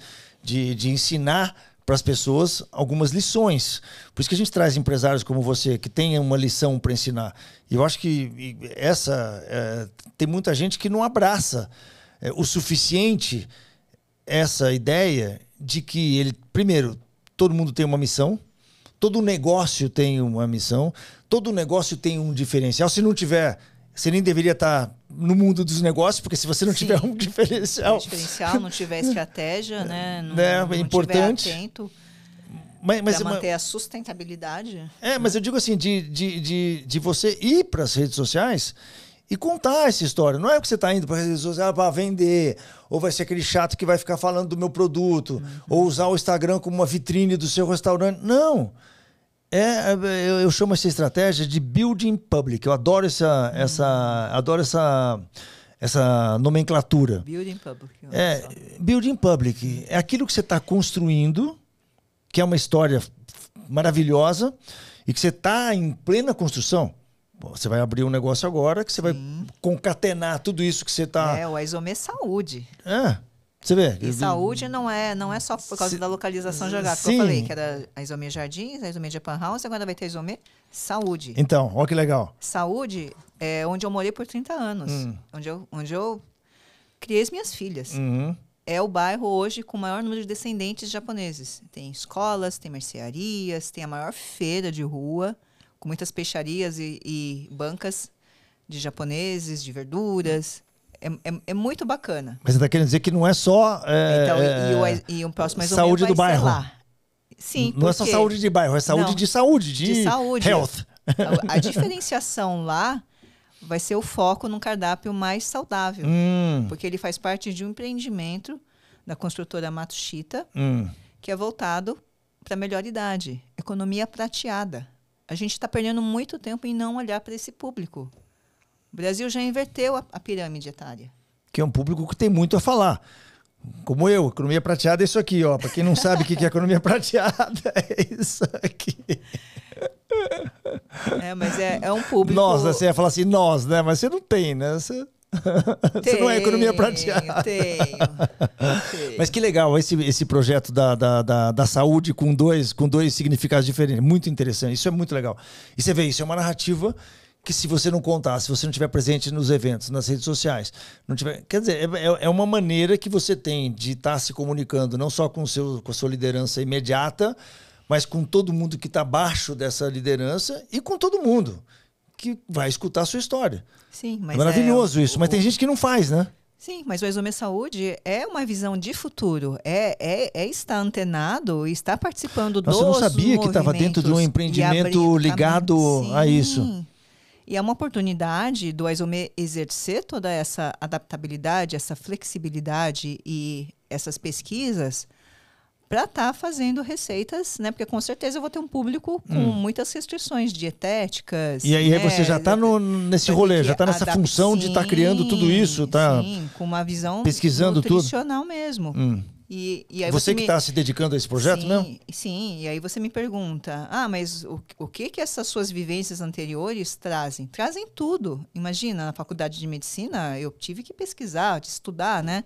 ensinar para as pessoas algumas lições. Por isso que a gente traz empresários como você, que tenham uma lição para ensinar. E eu acho que tem muita gente que não abraça o suficiente essa ideia de que primeiro, todo mundo tem uma missão, todo negócio tem uma missão, todo negócio tem um diferencial. Se não tiver, você nem deveria estar no mundo dos negócios, porque se você não tiver um diferencial... não tiver estratégia, né? Não é importante. Tiver atento para manter a sustentabilidade. Mas eu digo assim, de você ir para as redes sociais e contar essa história. Não é que você está indo para as redes sociais para vender, ou vai ser aquele chato que vai ficar falando do meu produto, ou usar o Instagram como uma vitrine do seu restaurante. Não. Eu chamo essa estratégia de building public. Eu adoro essa nomenclatura. Building public. Building public. É aquilo que você está construindo, que é uma história maravilhosa, e que você está em plena construção. Você vai abrir um negócio agora que você vai concatenar tudo isso que você está... o Aizomê Saúde. Você vê. E saúde não é só por causa da localização geográfica. Eu falei que era Aizomê Jardins, Aizomê Japan House, agora vai ter Aizomê Saúde. Então, olha que legal. Saúde é onde eu morei por 30 anos. Onde eu criei as minhas filhas. É o bairro hoje com o maior número de descendentes japoneses. Tem escolas, tem mercearias, tem a maior feira de rua, com muitas peixarias e bancas de japoneses, de verduras. É muito bacana. Mas você está querendo dizer que não é só... e o próximo mais saúde do bairro. Lá. Sim, não é só saúde de bairro, é saúde de saúde, de saúde. Health. A diferenciação lá vai ser o foco num cardápio mais saudável. Porque ele faz parte de um empreendimento da construtora Matsushita, que é voltado para a melhor idade. Economia prateada. A gente está perdendo muito tempo em não olhar para esse público. O Brasil já inverteu a pirâmide etária. Que é um público que tem muito a falar. Como eu, economia prateada é isso aqui, ó. Para quem não sabe o que é economia prateada, é isso aqui. Mas é um público... Nós, né? Você ia falar assim, nós, né? Mas você não tem, né? Você não é economia prateada. Tenho. Mas que legal esse projeto da saúde com dois significados diferentes. Muito interessante. Isso é muito legal. E você vê, isso é uma narrativa que se você não contar, se você não estiver presente nos eventos, nas redes sociais, quer dizer, é uma maneira que você tem de estar se comunicando não só com a sua liderança imediata, mas com todo mundo que está abaixo dessa liderança e com todo mundo que vai escutar a sua história. Sim, mas é maravilhoso isso, mas tem gente que não faz, né? Sim, mas o Aizomê Saúde é uma visão de futuro, é estar antenado e estar participando dos movimentos. Você não sabia que estava dentro de um empreendimento ligado a isso. E é uma oportunidade do Aizomê exercer toda essa adaptabilidade, essa flexibilidade e essas pesquisas para estar fazendo receitas, né? Porque com certeza eu vou ter um público com muitas restrições dietéticas. E aí você já está nesse rolê, já está nessa função de estar criando tudo isso, tá? Sim, com uma visão pesquisando nutricional mesmo. E aí você que está se dedicando a esse projeto, mesmo? Sim, e aí você me pergunta, mas o que essas suas vivências anteriores trazem? Trazem tudo. Imagina, na faculdade de medicina, eu tive que pesquisar, estudar, né?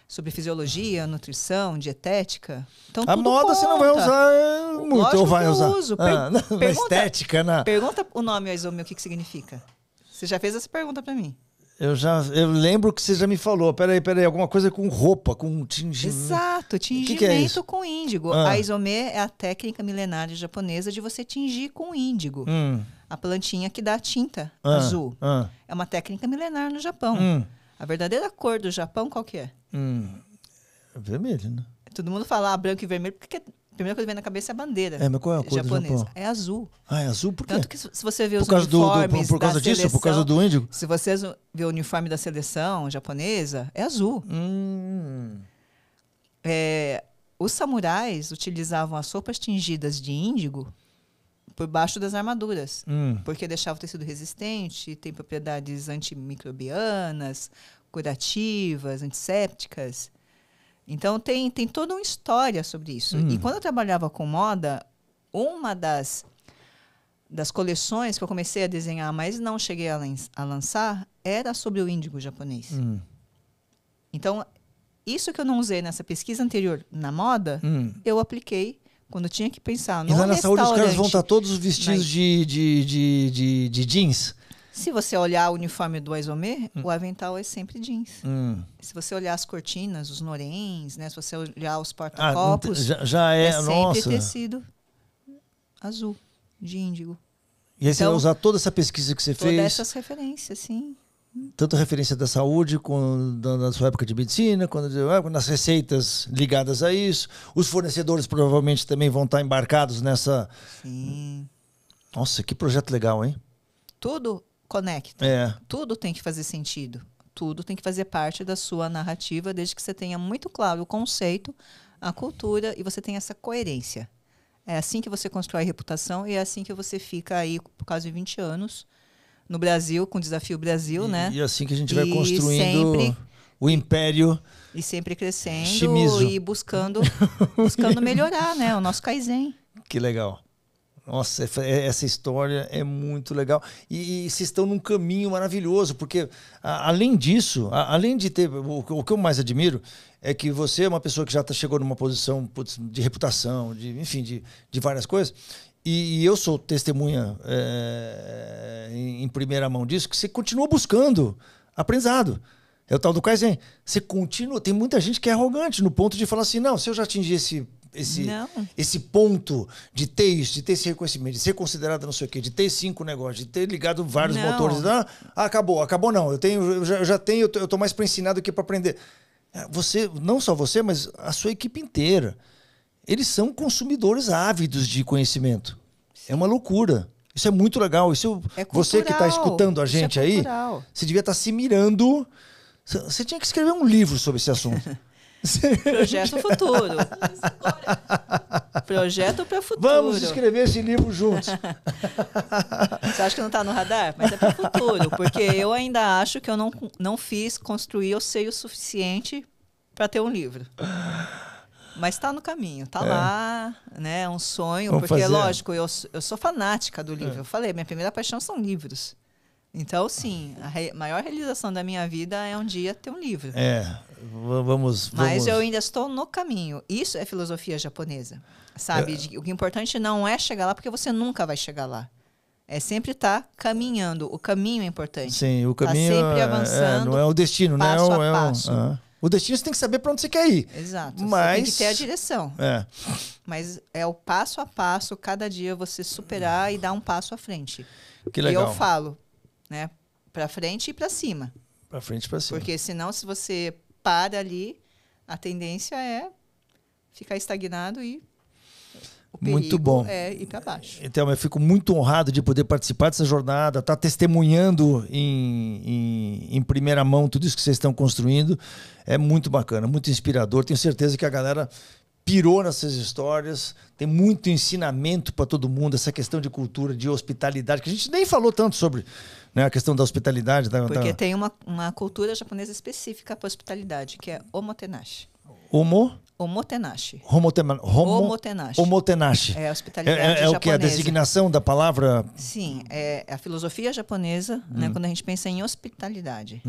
Sobre fisiologia, nutrição, dietética. Então, a tudo moda conta. você não vai usar muito, Lógico ou vai que eu usar? uso. Na estética, né? Pergunta o nome aisomê, o que significa. Você já fez essa pergunta para mim. Eu lembro que você já me falou. Peraí, alguma coisa com roupa, com tingimento. Exato, tingimento que é isso? com índigo. A aisomê é a técnica milenar japonesa de você tingir com índigo. A plantinha que dá a tinta azul. É uma técnica milenar no Japão. A verdadeira cor do Japão, qual que é? Vermelho, né? Todo mundo fala branco e vermelho, porque a primeira coisa que vem na cabeça é a bandeira mas qual é a cor japonesa. Do Japão? É azul. É azul? Por quê? Tanto que se você vê os por causa uniformes por causa da disso? seleção, Por causa do índigo? Se você vê o uniforme da seleção japonesa, é azul. Os samurais utilizavam as roupas tingidas de índigo por baixo das armaduras, porque deixava o tecido resistente, tem propriedades antimicrobianas, curativas, antissépticas. Então, tem toda uma história sobre isso. E quando eu trabalhava com moda, uma das coleções que eu comecei a desenhar, mas não cheguei a lançar, era sobre o índigo japonês. Então, isso que eu não usei nessa pesquisa anterior na moda, eu apliquei quando eu tinha que pensar no restaurante. E lá na saúde os caras vão estar todos vestidos de jeans? Se você olhar o uniforme do aisomê, o avental é sempre jeans. Se você olhar as cortinas, os noréns, né? Se você olhar os porta-copos, já é sempre nossa. tecido azul, de índigo. E aí você vai usar toda essa pesquisa que você fez? Todas essas referências, sim. Tanto referência da saúde, na sua época de medicina, nas receitas ligadas a isso. Os fornecedores provavelmente também vão estar embarcados nessa... Sim. Nossa, que projeto legal, hein? Tudo conecta. Tudo tem que fazer sentido. Tudo tem que fazer parte da sua narrativa, desde que você tenha muito claro o conceito, a cultura e você tenha essa coerência. É assim que você constrói reputação e é assim que você fica aí por quase 20 anos no Brasil, com o Desafio Brasil, né? E assim que a gente vai construindo o império. E sempre crescendo Shimizu. E buscando melhorar, né? O nosso Kaizen. Que legal. Nossa, essa história é muito legal. E vocês estão num caminho maravilhoso, porque além disso, além de ter... O que eu mais admiro é que você é uma pessoa que já chegou numa posição de reputação, enfim, de várias coisas. E eu sou testemunha em primeira mão disso, que você continua buscando aprendizado. É o tal do Kaizen. Você continua... Tem muita gente que é arrogante no ponto de falar assim, não, se eu já atingi esse ponto de ter isso, de ter esse reconhecimento, de ser considerado não sei o quê, de ter 5 negócios, de ter ligado vários motores. Acabou não. Eu já tenho, eu tô mais para ensinar do que para aprender. Você, não só você, mas a sua equipe inteira. Eles são consumidores ávidos de conhecimento. É uma loucura. Isso é muito legal. Você que está escutando a gente aí, você devia estar se mirando. Você tinha que escrever um livro sobre esse assunto. Projeto futuro. Projeto para futuro. Vamos escrever esse livro juntos. Você acha que não está no radar? Mas é para futuro, porque eu ainda acho que eu não fiz construir o seio suficiente para ter um livro. Mas está no caminho, está lá, né? É um sonho, Vamos porque fazer. Lógico, eu sou fanática do livro. Eu falei, minha primeira paixão são livros. Então, sim, a maior realização da minha vida é um dia ter um livro. Vamos. Mas eu ainda estou no caminho. Isso é filosofia japonesa, sabe? O que é importante não é chegar lá, porque você nunca vai chegar lá. É sempre estar caminhando. O caminho é importante. Sim, o caminho sempre avançando. Não é o destino, passo não é a passo. O destino você tem que saber para onde você quer ir. Exato. Mas você tem que ter a direção. Mas é o passo a passo, cada dia você superar e dar um passo à frente. Que legal. E eu falo, né? Para frente e para cima. Para frente e para cima. Porque senão, se você para ali, a tendência é ficar estagnado e o perigo muito bom. É ir para baixo. Então, eu fico muito honrado de poder participar dessa jornada, estar testemunhando em primeira mão tudo isso que vocês estão construindo. É muito bacana, muito inspirador. Tenho certeza que a galera pirou nessas histórias. Tem muito ensinamento para todo mundo, essa questão de cultura, de hospitalidade, que a gente nem falou tanto sobre, né, a questão da hospitalidade. Porque tem uma cultura japonesa específica para hospitalidade, que é omotenashi. Omotenashi. Omotenashi. Omotenashi. É a hospitalidade japonesa. É o que? A designação da palavra? Sim, é a filosofia japonesa, né, quando a gente pensa em hospitalidade.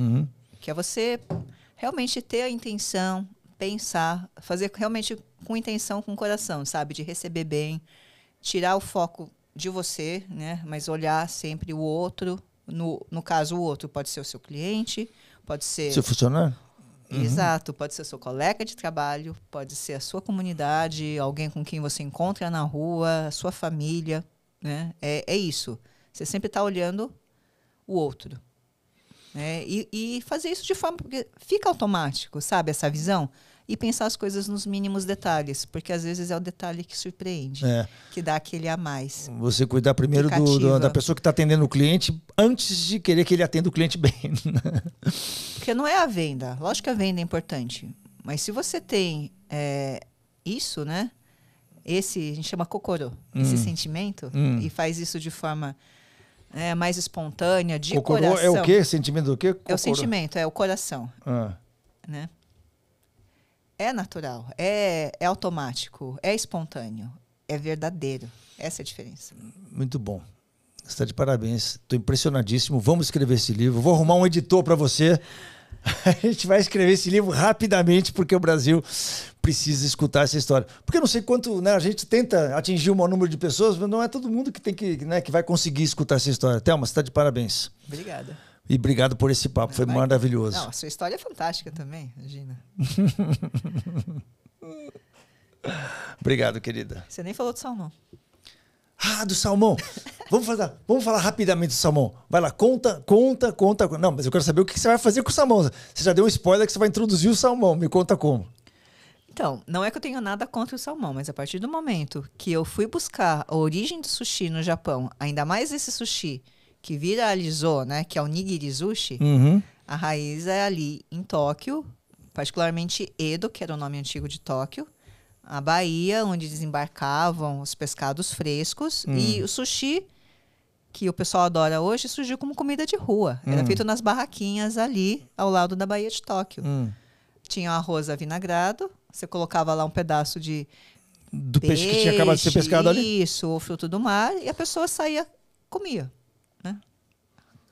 Que é você realmente ter a intenção, pensar, fazer realmente com intenção, com coração, sabe? De receber bem, tirar o foco de você, né? Mas olhar sempre o outro. No caso, o outro pode ser o seu cliente, pode ser... Seu funcionário? Exato, pode ser seu colega de trabalho, pode ser a sua comunidade, alguém com quem você encontra na rua, a sua família, né? É isso. Você sempre está olhando o outro. Né? E fazer isso de forma... Porque fica automático, sabe? Essa visão. E pensar as coisas nos mínimos detalhes, porque às vezes é o detalhe que surpreende, que dá aquele a mais. Você cuidar primeiro da pessoa que está atendendo o cliente antes de querer que ele atenda o cliente bem. Porque não é a venda. Lógico que a venda é importante. Mas se você tem isso, né? A gente chama kokoro, esse sentimento, e faz isso de forma mais espontânea, de kokoro coração. É o quê? Sentimento do quê? Kokoro? É o sentimento, é o coração. Né? É natural, é automático, é espontâneo, é verdadeiro. Essa é a diferença. Muito bom. Você está de parabéns. Estou impressionadíssimo. Vamos escrever esse livro. Vou arrumar um editor para você. A gente vai escrever esse livro rapidamente, porque o Brasil precisa escutar essa história. Porque eu não sei quanto, né, a gente tenta atingir um maior número de pessoas, mas não é todo mundo que tem que vai conseguir escutar essa história. Thelma, você está de parabéns. Obrigada. E obrigado por esse papo, foi maravilhoso. Não, a sua história é fantástica também, imagina. Obrigado, querida. Você nem falou do salmão. Do salmão. Vamos falar rapidamente do salmão. Vai lá, conta. Não, mas eu quero saber o que você vai fazer com o salmão. Você já deu um spoiler que você vai introduzir o salmão. Me conta como. Então, não é que eu tenho nada contra o salmão, mas a partir do momento que eu fui buscar a origem do sushi no Japão, ainda mais esse sushi que viralizou, né, que é o nigiri sushi, a raiz é ali em Tóquio, particularmente Edo, que era o nome antigo de Tóquio, a Bahia, onde desembarcavam os pescados frescos, e o sushi, que o pessoal adora hoje, surgiu como comida de rua. Era feito nas barraquinhas ali, ao lado da Baía de Tóquio. Tinha o arroz avinagrado, você colocava lá um pedaço do peixe que tinha acabado de ser pescado ali? Isso, o fruto do mar, e a pessoa saía, comia. Né?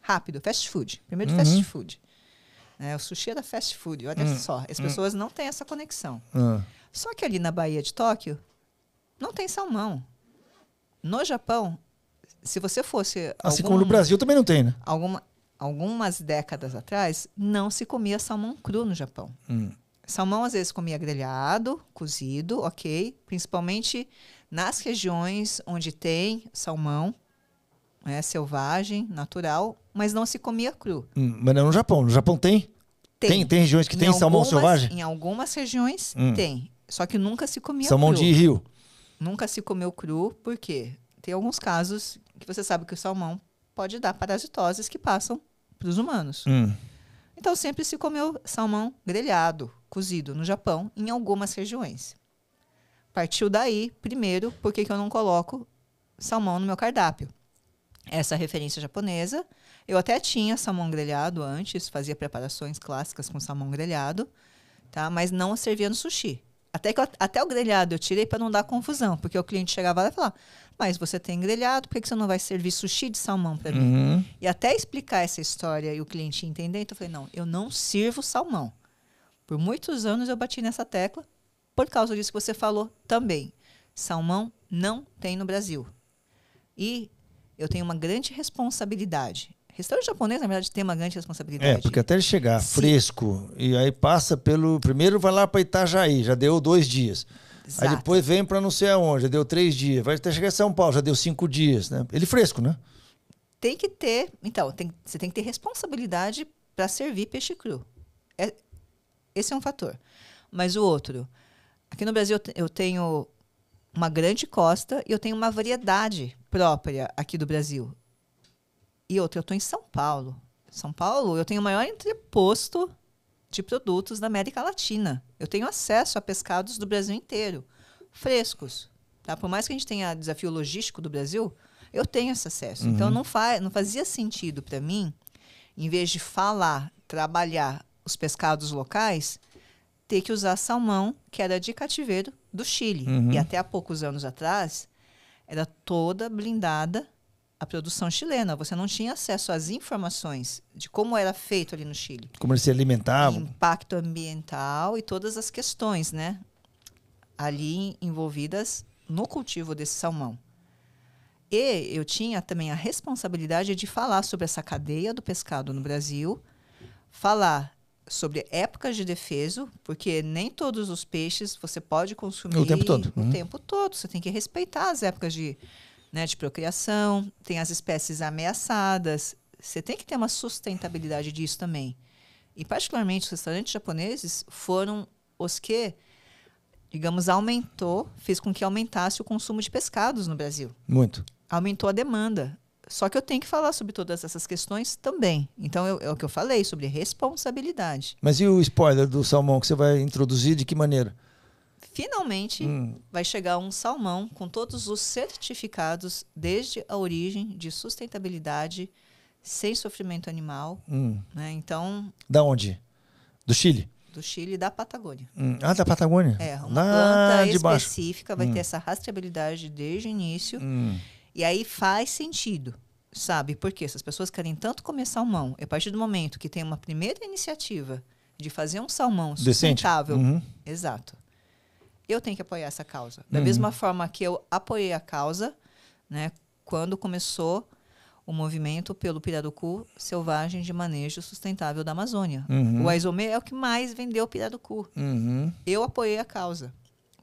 Rápido, fast food. Primeiro fast food. O sushi era fast food, olha só. As pessoas não têm essa conexão. Só que ali na Baía de Tóquio, não tem salmão. No Japão, se você fosse... Assim como no Brasil também não tem, né? Algumas décadas atrás, não se comia salmão cru no Japão. Salmão, às vezes, comia grelhado, cozido, ok. Principalmente nas regiões onde tem salmão, selvagem, natural, mas não se comia cru. Mas não no Japão. No Japão tem? Tem regiões que tem salmão selvagem? Em algumas regiões tem. Só que nunca se comia salmão cru. de rio? Nunca se comeu cru, por quê? Tem alguns casos que você sabe que o salmão pode dar parasitoses que passam para os humanos. Então, sempre se comeu salmão grelhado, cozido no Japão, em algumas regiões. Partiu daí, primeiro, por que eu não coloco salmão no meu cardápio? Essa referência japonesa. Eu até tinha salmão grelhado antes, fazia preparações clássicas com salmão grelhado, tá? Mas não servia no sushi. Até o grelhado eu tirei para não dar confusão, porque o cliente chegava lá e falava, mas você tem grelhado, por que você não vai servir sushi de salmão para mim? E até explicar essa história e o cliente entender, então eu falei, não, eu não sirvo salmão. Por muitos anos eu bati nessa tecla, por causa disso que você falou também. Salmão não tem no Brasil. E eu tenho uma grande responsabilidade. Restaurante japonês, na verdade, tem uma grande responsabilidade. Porque até ele chegar fresco, e aí passa pelo... Primeiro vai lá para Itajaí, já deu 2 dias. Exato. Aí depois vem para não sei aonde, já deu 3 dias. Vai até chegar em São Paulo, já deu 5 dias. Né? Ele fresco, né? Tem que ter... Então, você tem que ter responsabilidade para servir peixe cru. Esse é um fator. Mas o outro... Aqui no Brasil eu tenho uma grande costa e eu tenho uma variedade própria aqui do Brasil. E outra, eu estou em São Paulo. São Paulo, eu tenho o maior entreposto de produtos da América Latina. Eu tenho acesso a pescados do Brasil inteiro, frescos. Tá? Por mais que a gente tenha desafio logístico do Brasil, eu tenho esse acesso. Então, não fazia sentido para mim, em vez de trabalhar os pescados locais, ter que usar salmão que era de cativeiro do Chile. E até há poucos anos atrás, era toda blindada a produção chilena. Você não tinha acesso às informações de como era feito ali no Chile. Como eles se alimentavam. Impacto ambiental e todas as questões, né, ali envolvidas no cultivo desse salmão. E eu tinha também a responsabilidade de falar sobre essa cadeia do pescado no Brasil, falar sobre épocas de defeso, porque nem todos os peixes você pode consumir o tempo todo. O tempo todo. Você tem que respeitar as épocas de procriação, tem as espécies ameaçadas. Você tem que ter uma sustentabilidade disso também. E, particularmente, os restaurantes japoneses foram os que, digamos, fez com que aumentasse o consumo de pescados no Brasil. Muito. Aumentou a demanda. Só que eu tenho que falar sobre todas essas questões também. Então, é o que eu falei, sobre responsabilidade. Mas e o spoiler do salmão que você vai introduzir, de que maneira? Finalmente, vai chegar um salmão com todos os certificados, desde a origem, de sustentabilidade, sem sofrimento animal. Né? Então, da onde? Do Chile? Do Chile e da Patagônia. Da Patagônia? Uma lá planta de baixo. específica, vai ter essa rastreabilidade desde o início. E aí faz sentido, sabe? Porque essas pessoas querem tanto comer salmão, e a partir do momento que tem uma primeira iniciativa de fazer um salmão sustentável, exato, eu tenho que apoiar essa causa. Da mesma forma que eu apoiei a causa, né, quando começou o movimento pelo pirarucu selvagem de manejo sustentável da Amazônia. O Aizomê é o que mais vendeu pirarucu. Eu apoiei a causa,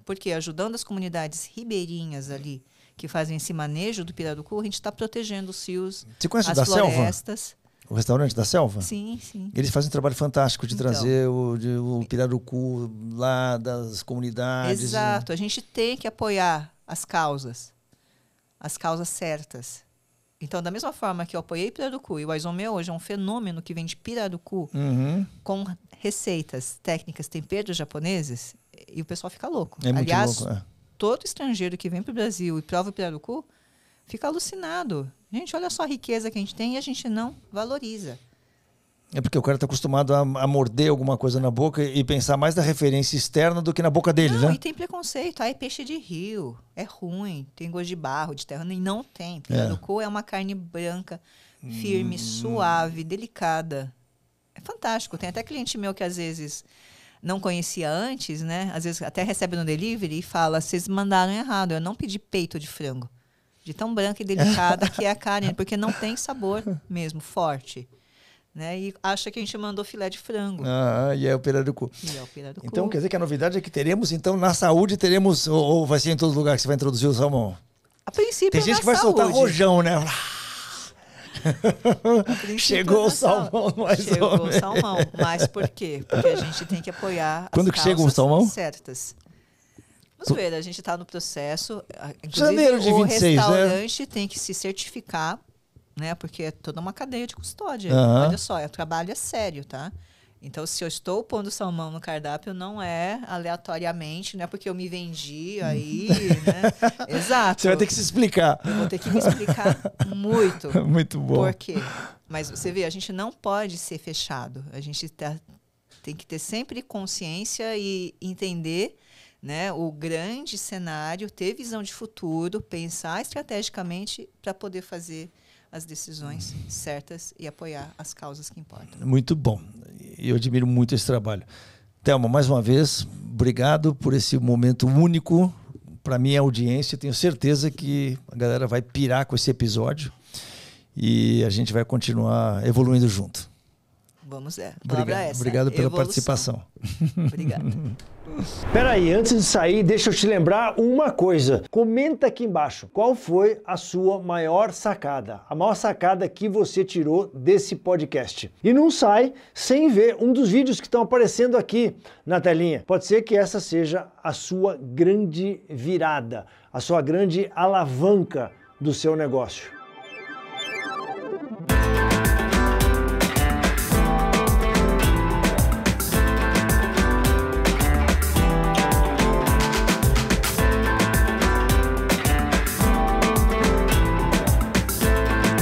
porque ajudando as comunidades ribeirinhas ali, que fazem esse manejo do pirarucu, a gente está protegendo os rios, você conhece as florestas. Selva? O restaurante da Selva? Sim, sim. Eles fazem um trabalho fantástico de trazer o pirarucu lá das comunidades. Exato. A gente tem que apoiar as causas certas. Então, da mesma forma que eu apoiei pirarucu, e o Aizomê hoje é um fenômeno que vende pirarucu com receitas, técnicas, temperos japoneses, e o pessoal fica louco. É muito Aliás, louco, todo estrangeiro que vem para o Brasil e prova o pirarucu fica alucinado. Gente, olha só a riqueza que a gente tem e a gente não valoriza. É porque o cara está acostumado a morder alguma coisa na boca e pensar mais na referência externa do que na boca dele, né? E tem preconceito. É peixe de rio, é ruim, tem gosto de barro, de terra. E não tem. Pirarucu é uma carne branca, firme, suave, delicada. É fantástico. Tem até cliente meu que às vezes não conhecia antes, né? Às vezes até recebe no delivery e fala, vocês mandaram errado, eu não pedi peito de frango. De tão branca e delicada que é a carne, porque não tem sabor mesmo, forte. Né? E acha que a gente mandou filé de frango. E é o pirarucu. Então, quer dizer que a novidade é que teremos, então, na saúde, teremos, ou vai ser em todo lugar que você vai introduzir o salmão? A princípio tem gente que vai soltar rojão, né? Chegou o salmão, Chegou o salmão. Mas por quê? Porque a gente tem que apoiar Quando as que chega o salmão? Certas. Vamos ver, a gente está no processo. Inclusive, Janeiro de 26, o restaurante tem que se certificar, né? Porque é toda uma cadeia de custódia. Olha só, o trabalho é sério, tá? Então, se eu estou pondo salmão no cardápio, não é aleatoriamente, não é porque eu me vendi aí, né? Exato. Você vai ter que se explicar. Eu vou ter que me explicar muito. Muito bom. Por quê? Mas você vê, a gente não pode ser fechado. A gente tem que ter sempre consciência e entender, né, o grande cenário, ter visão de futuro, pensar estrategicamente para poder fazer as decisões certas e apoiar as causas que importam. Muito bom. Eu admiro muito esse trabalho. Thelma, mais uma vez, obrigado por esse momento único para minha audiência. Tenho certeza que a galera vai pirar com esse episódio e a gente vai continuar evoluindo junto. Vamos ver. Obrigado pela participação. Obrigada. Peraí, antes de sair, deixa eu te lembrar uma coisa. Comenta aqui embaixo qual foi a sua maior sacada, a maior sacada que você tirou desse podcast. E não sai sem ver um dos vídeos que estão aparecendo aqui na telinha. Pode ser que essa seja a sua grande virada, a sua grande alavanca do seu negócio.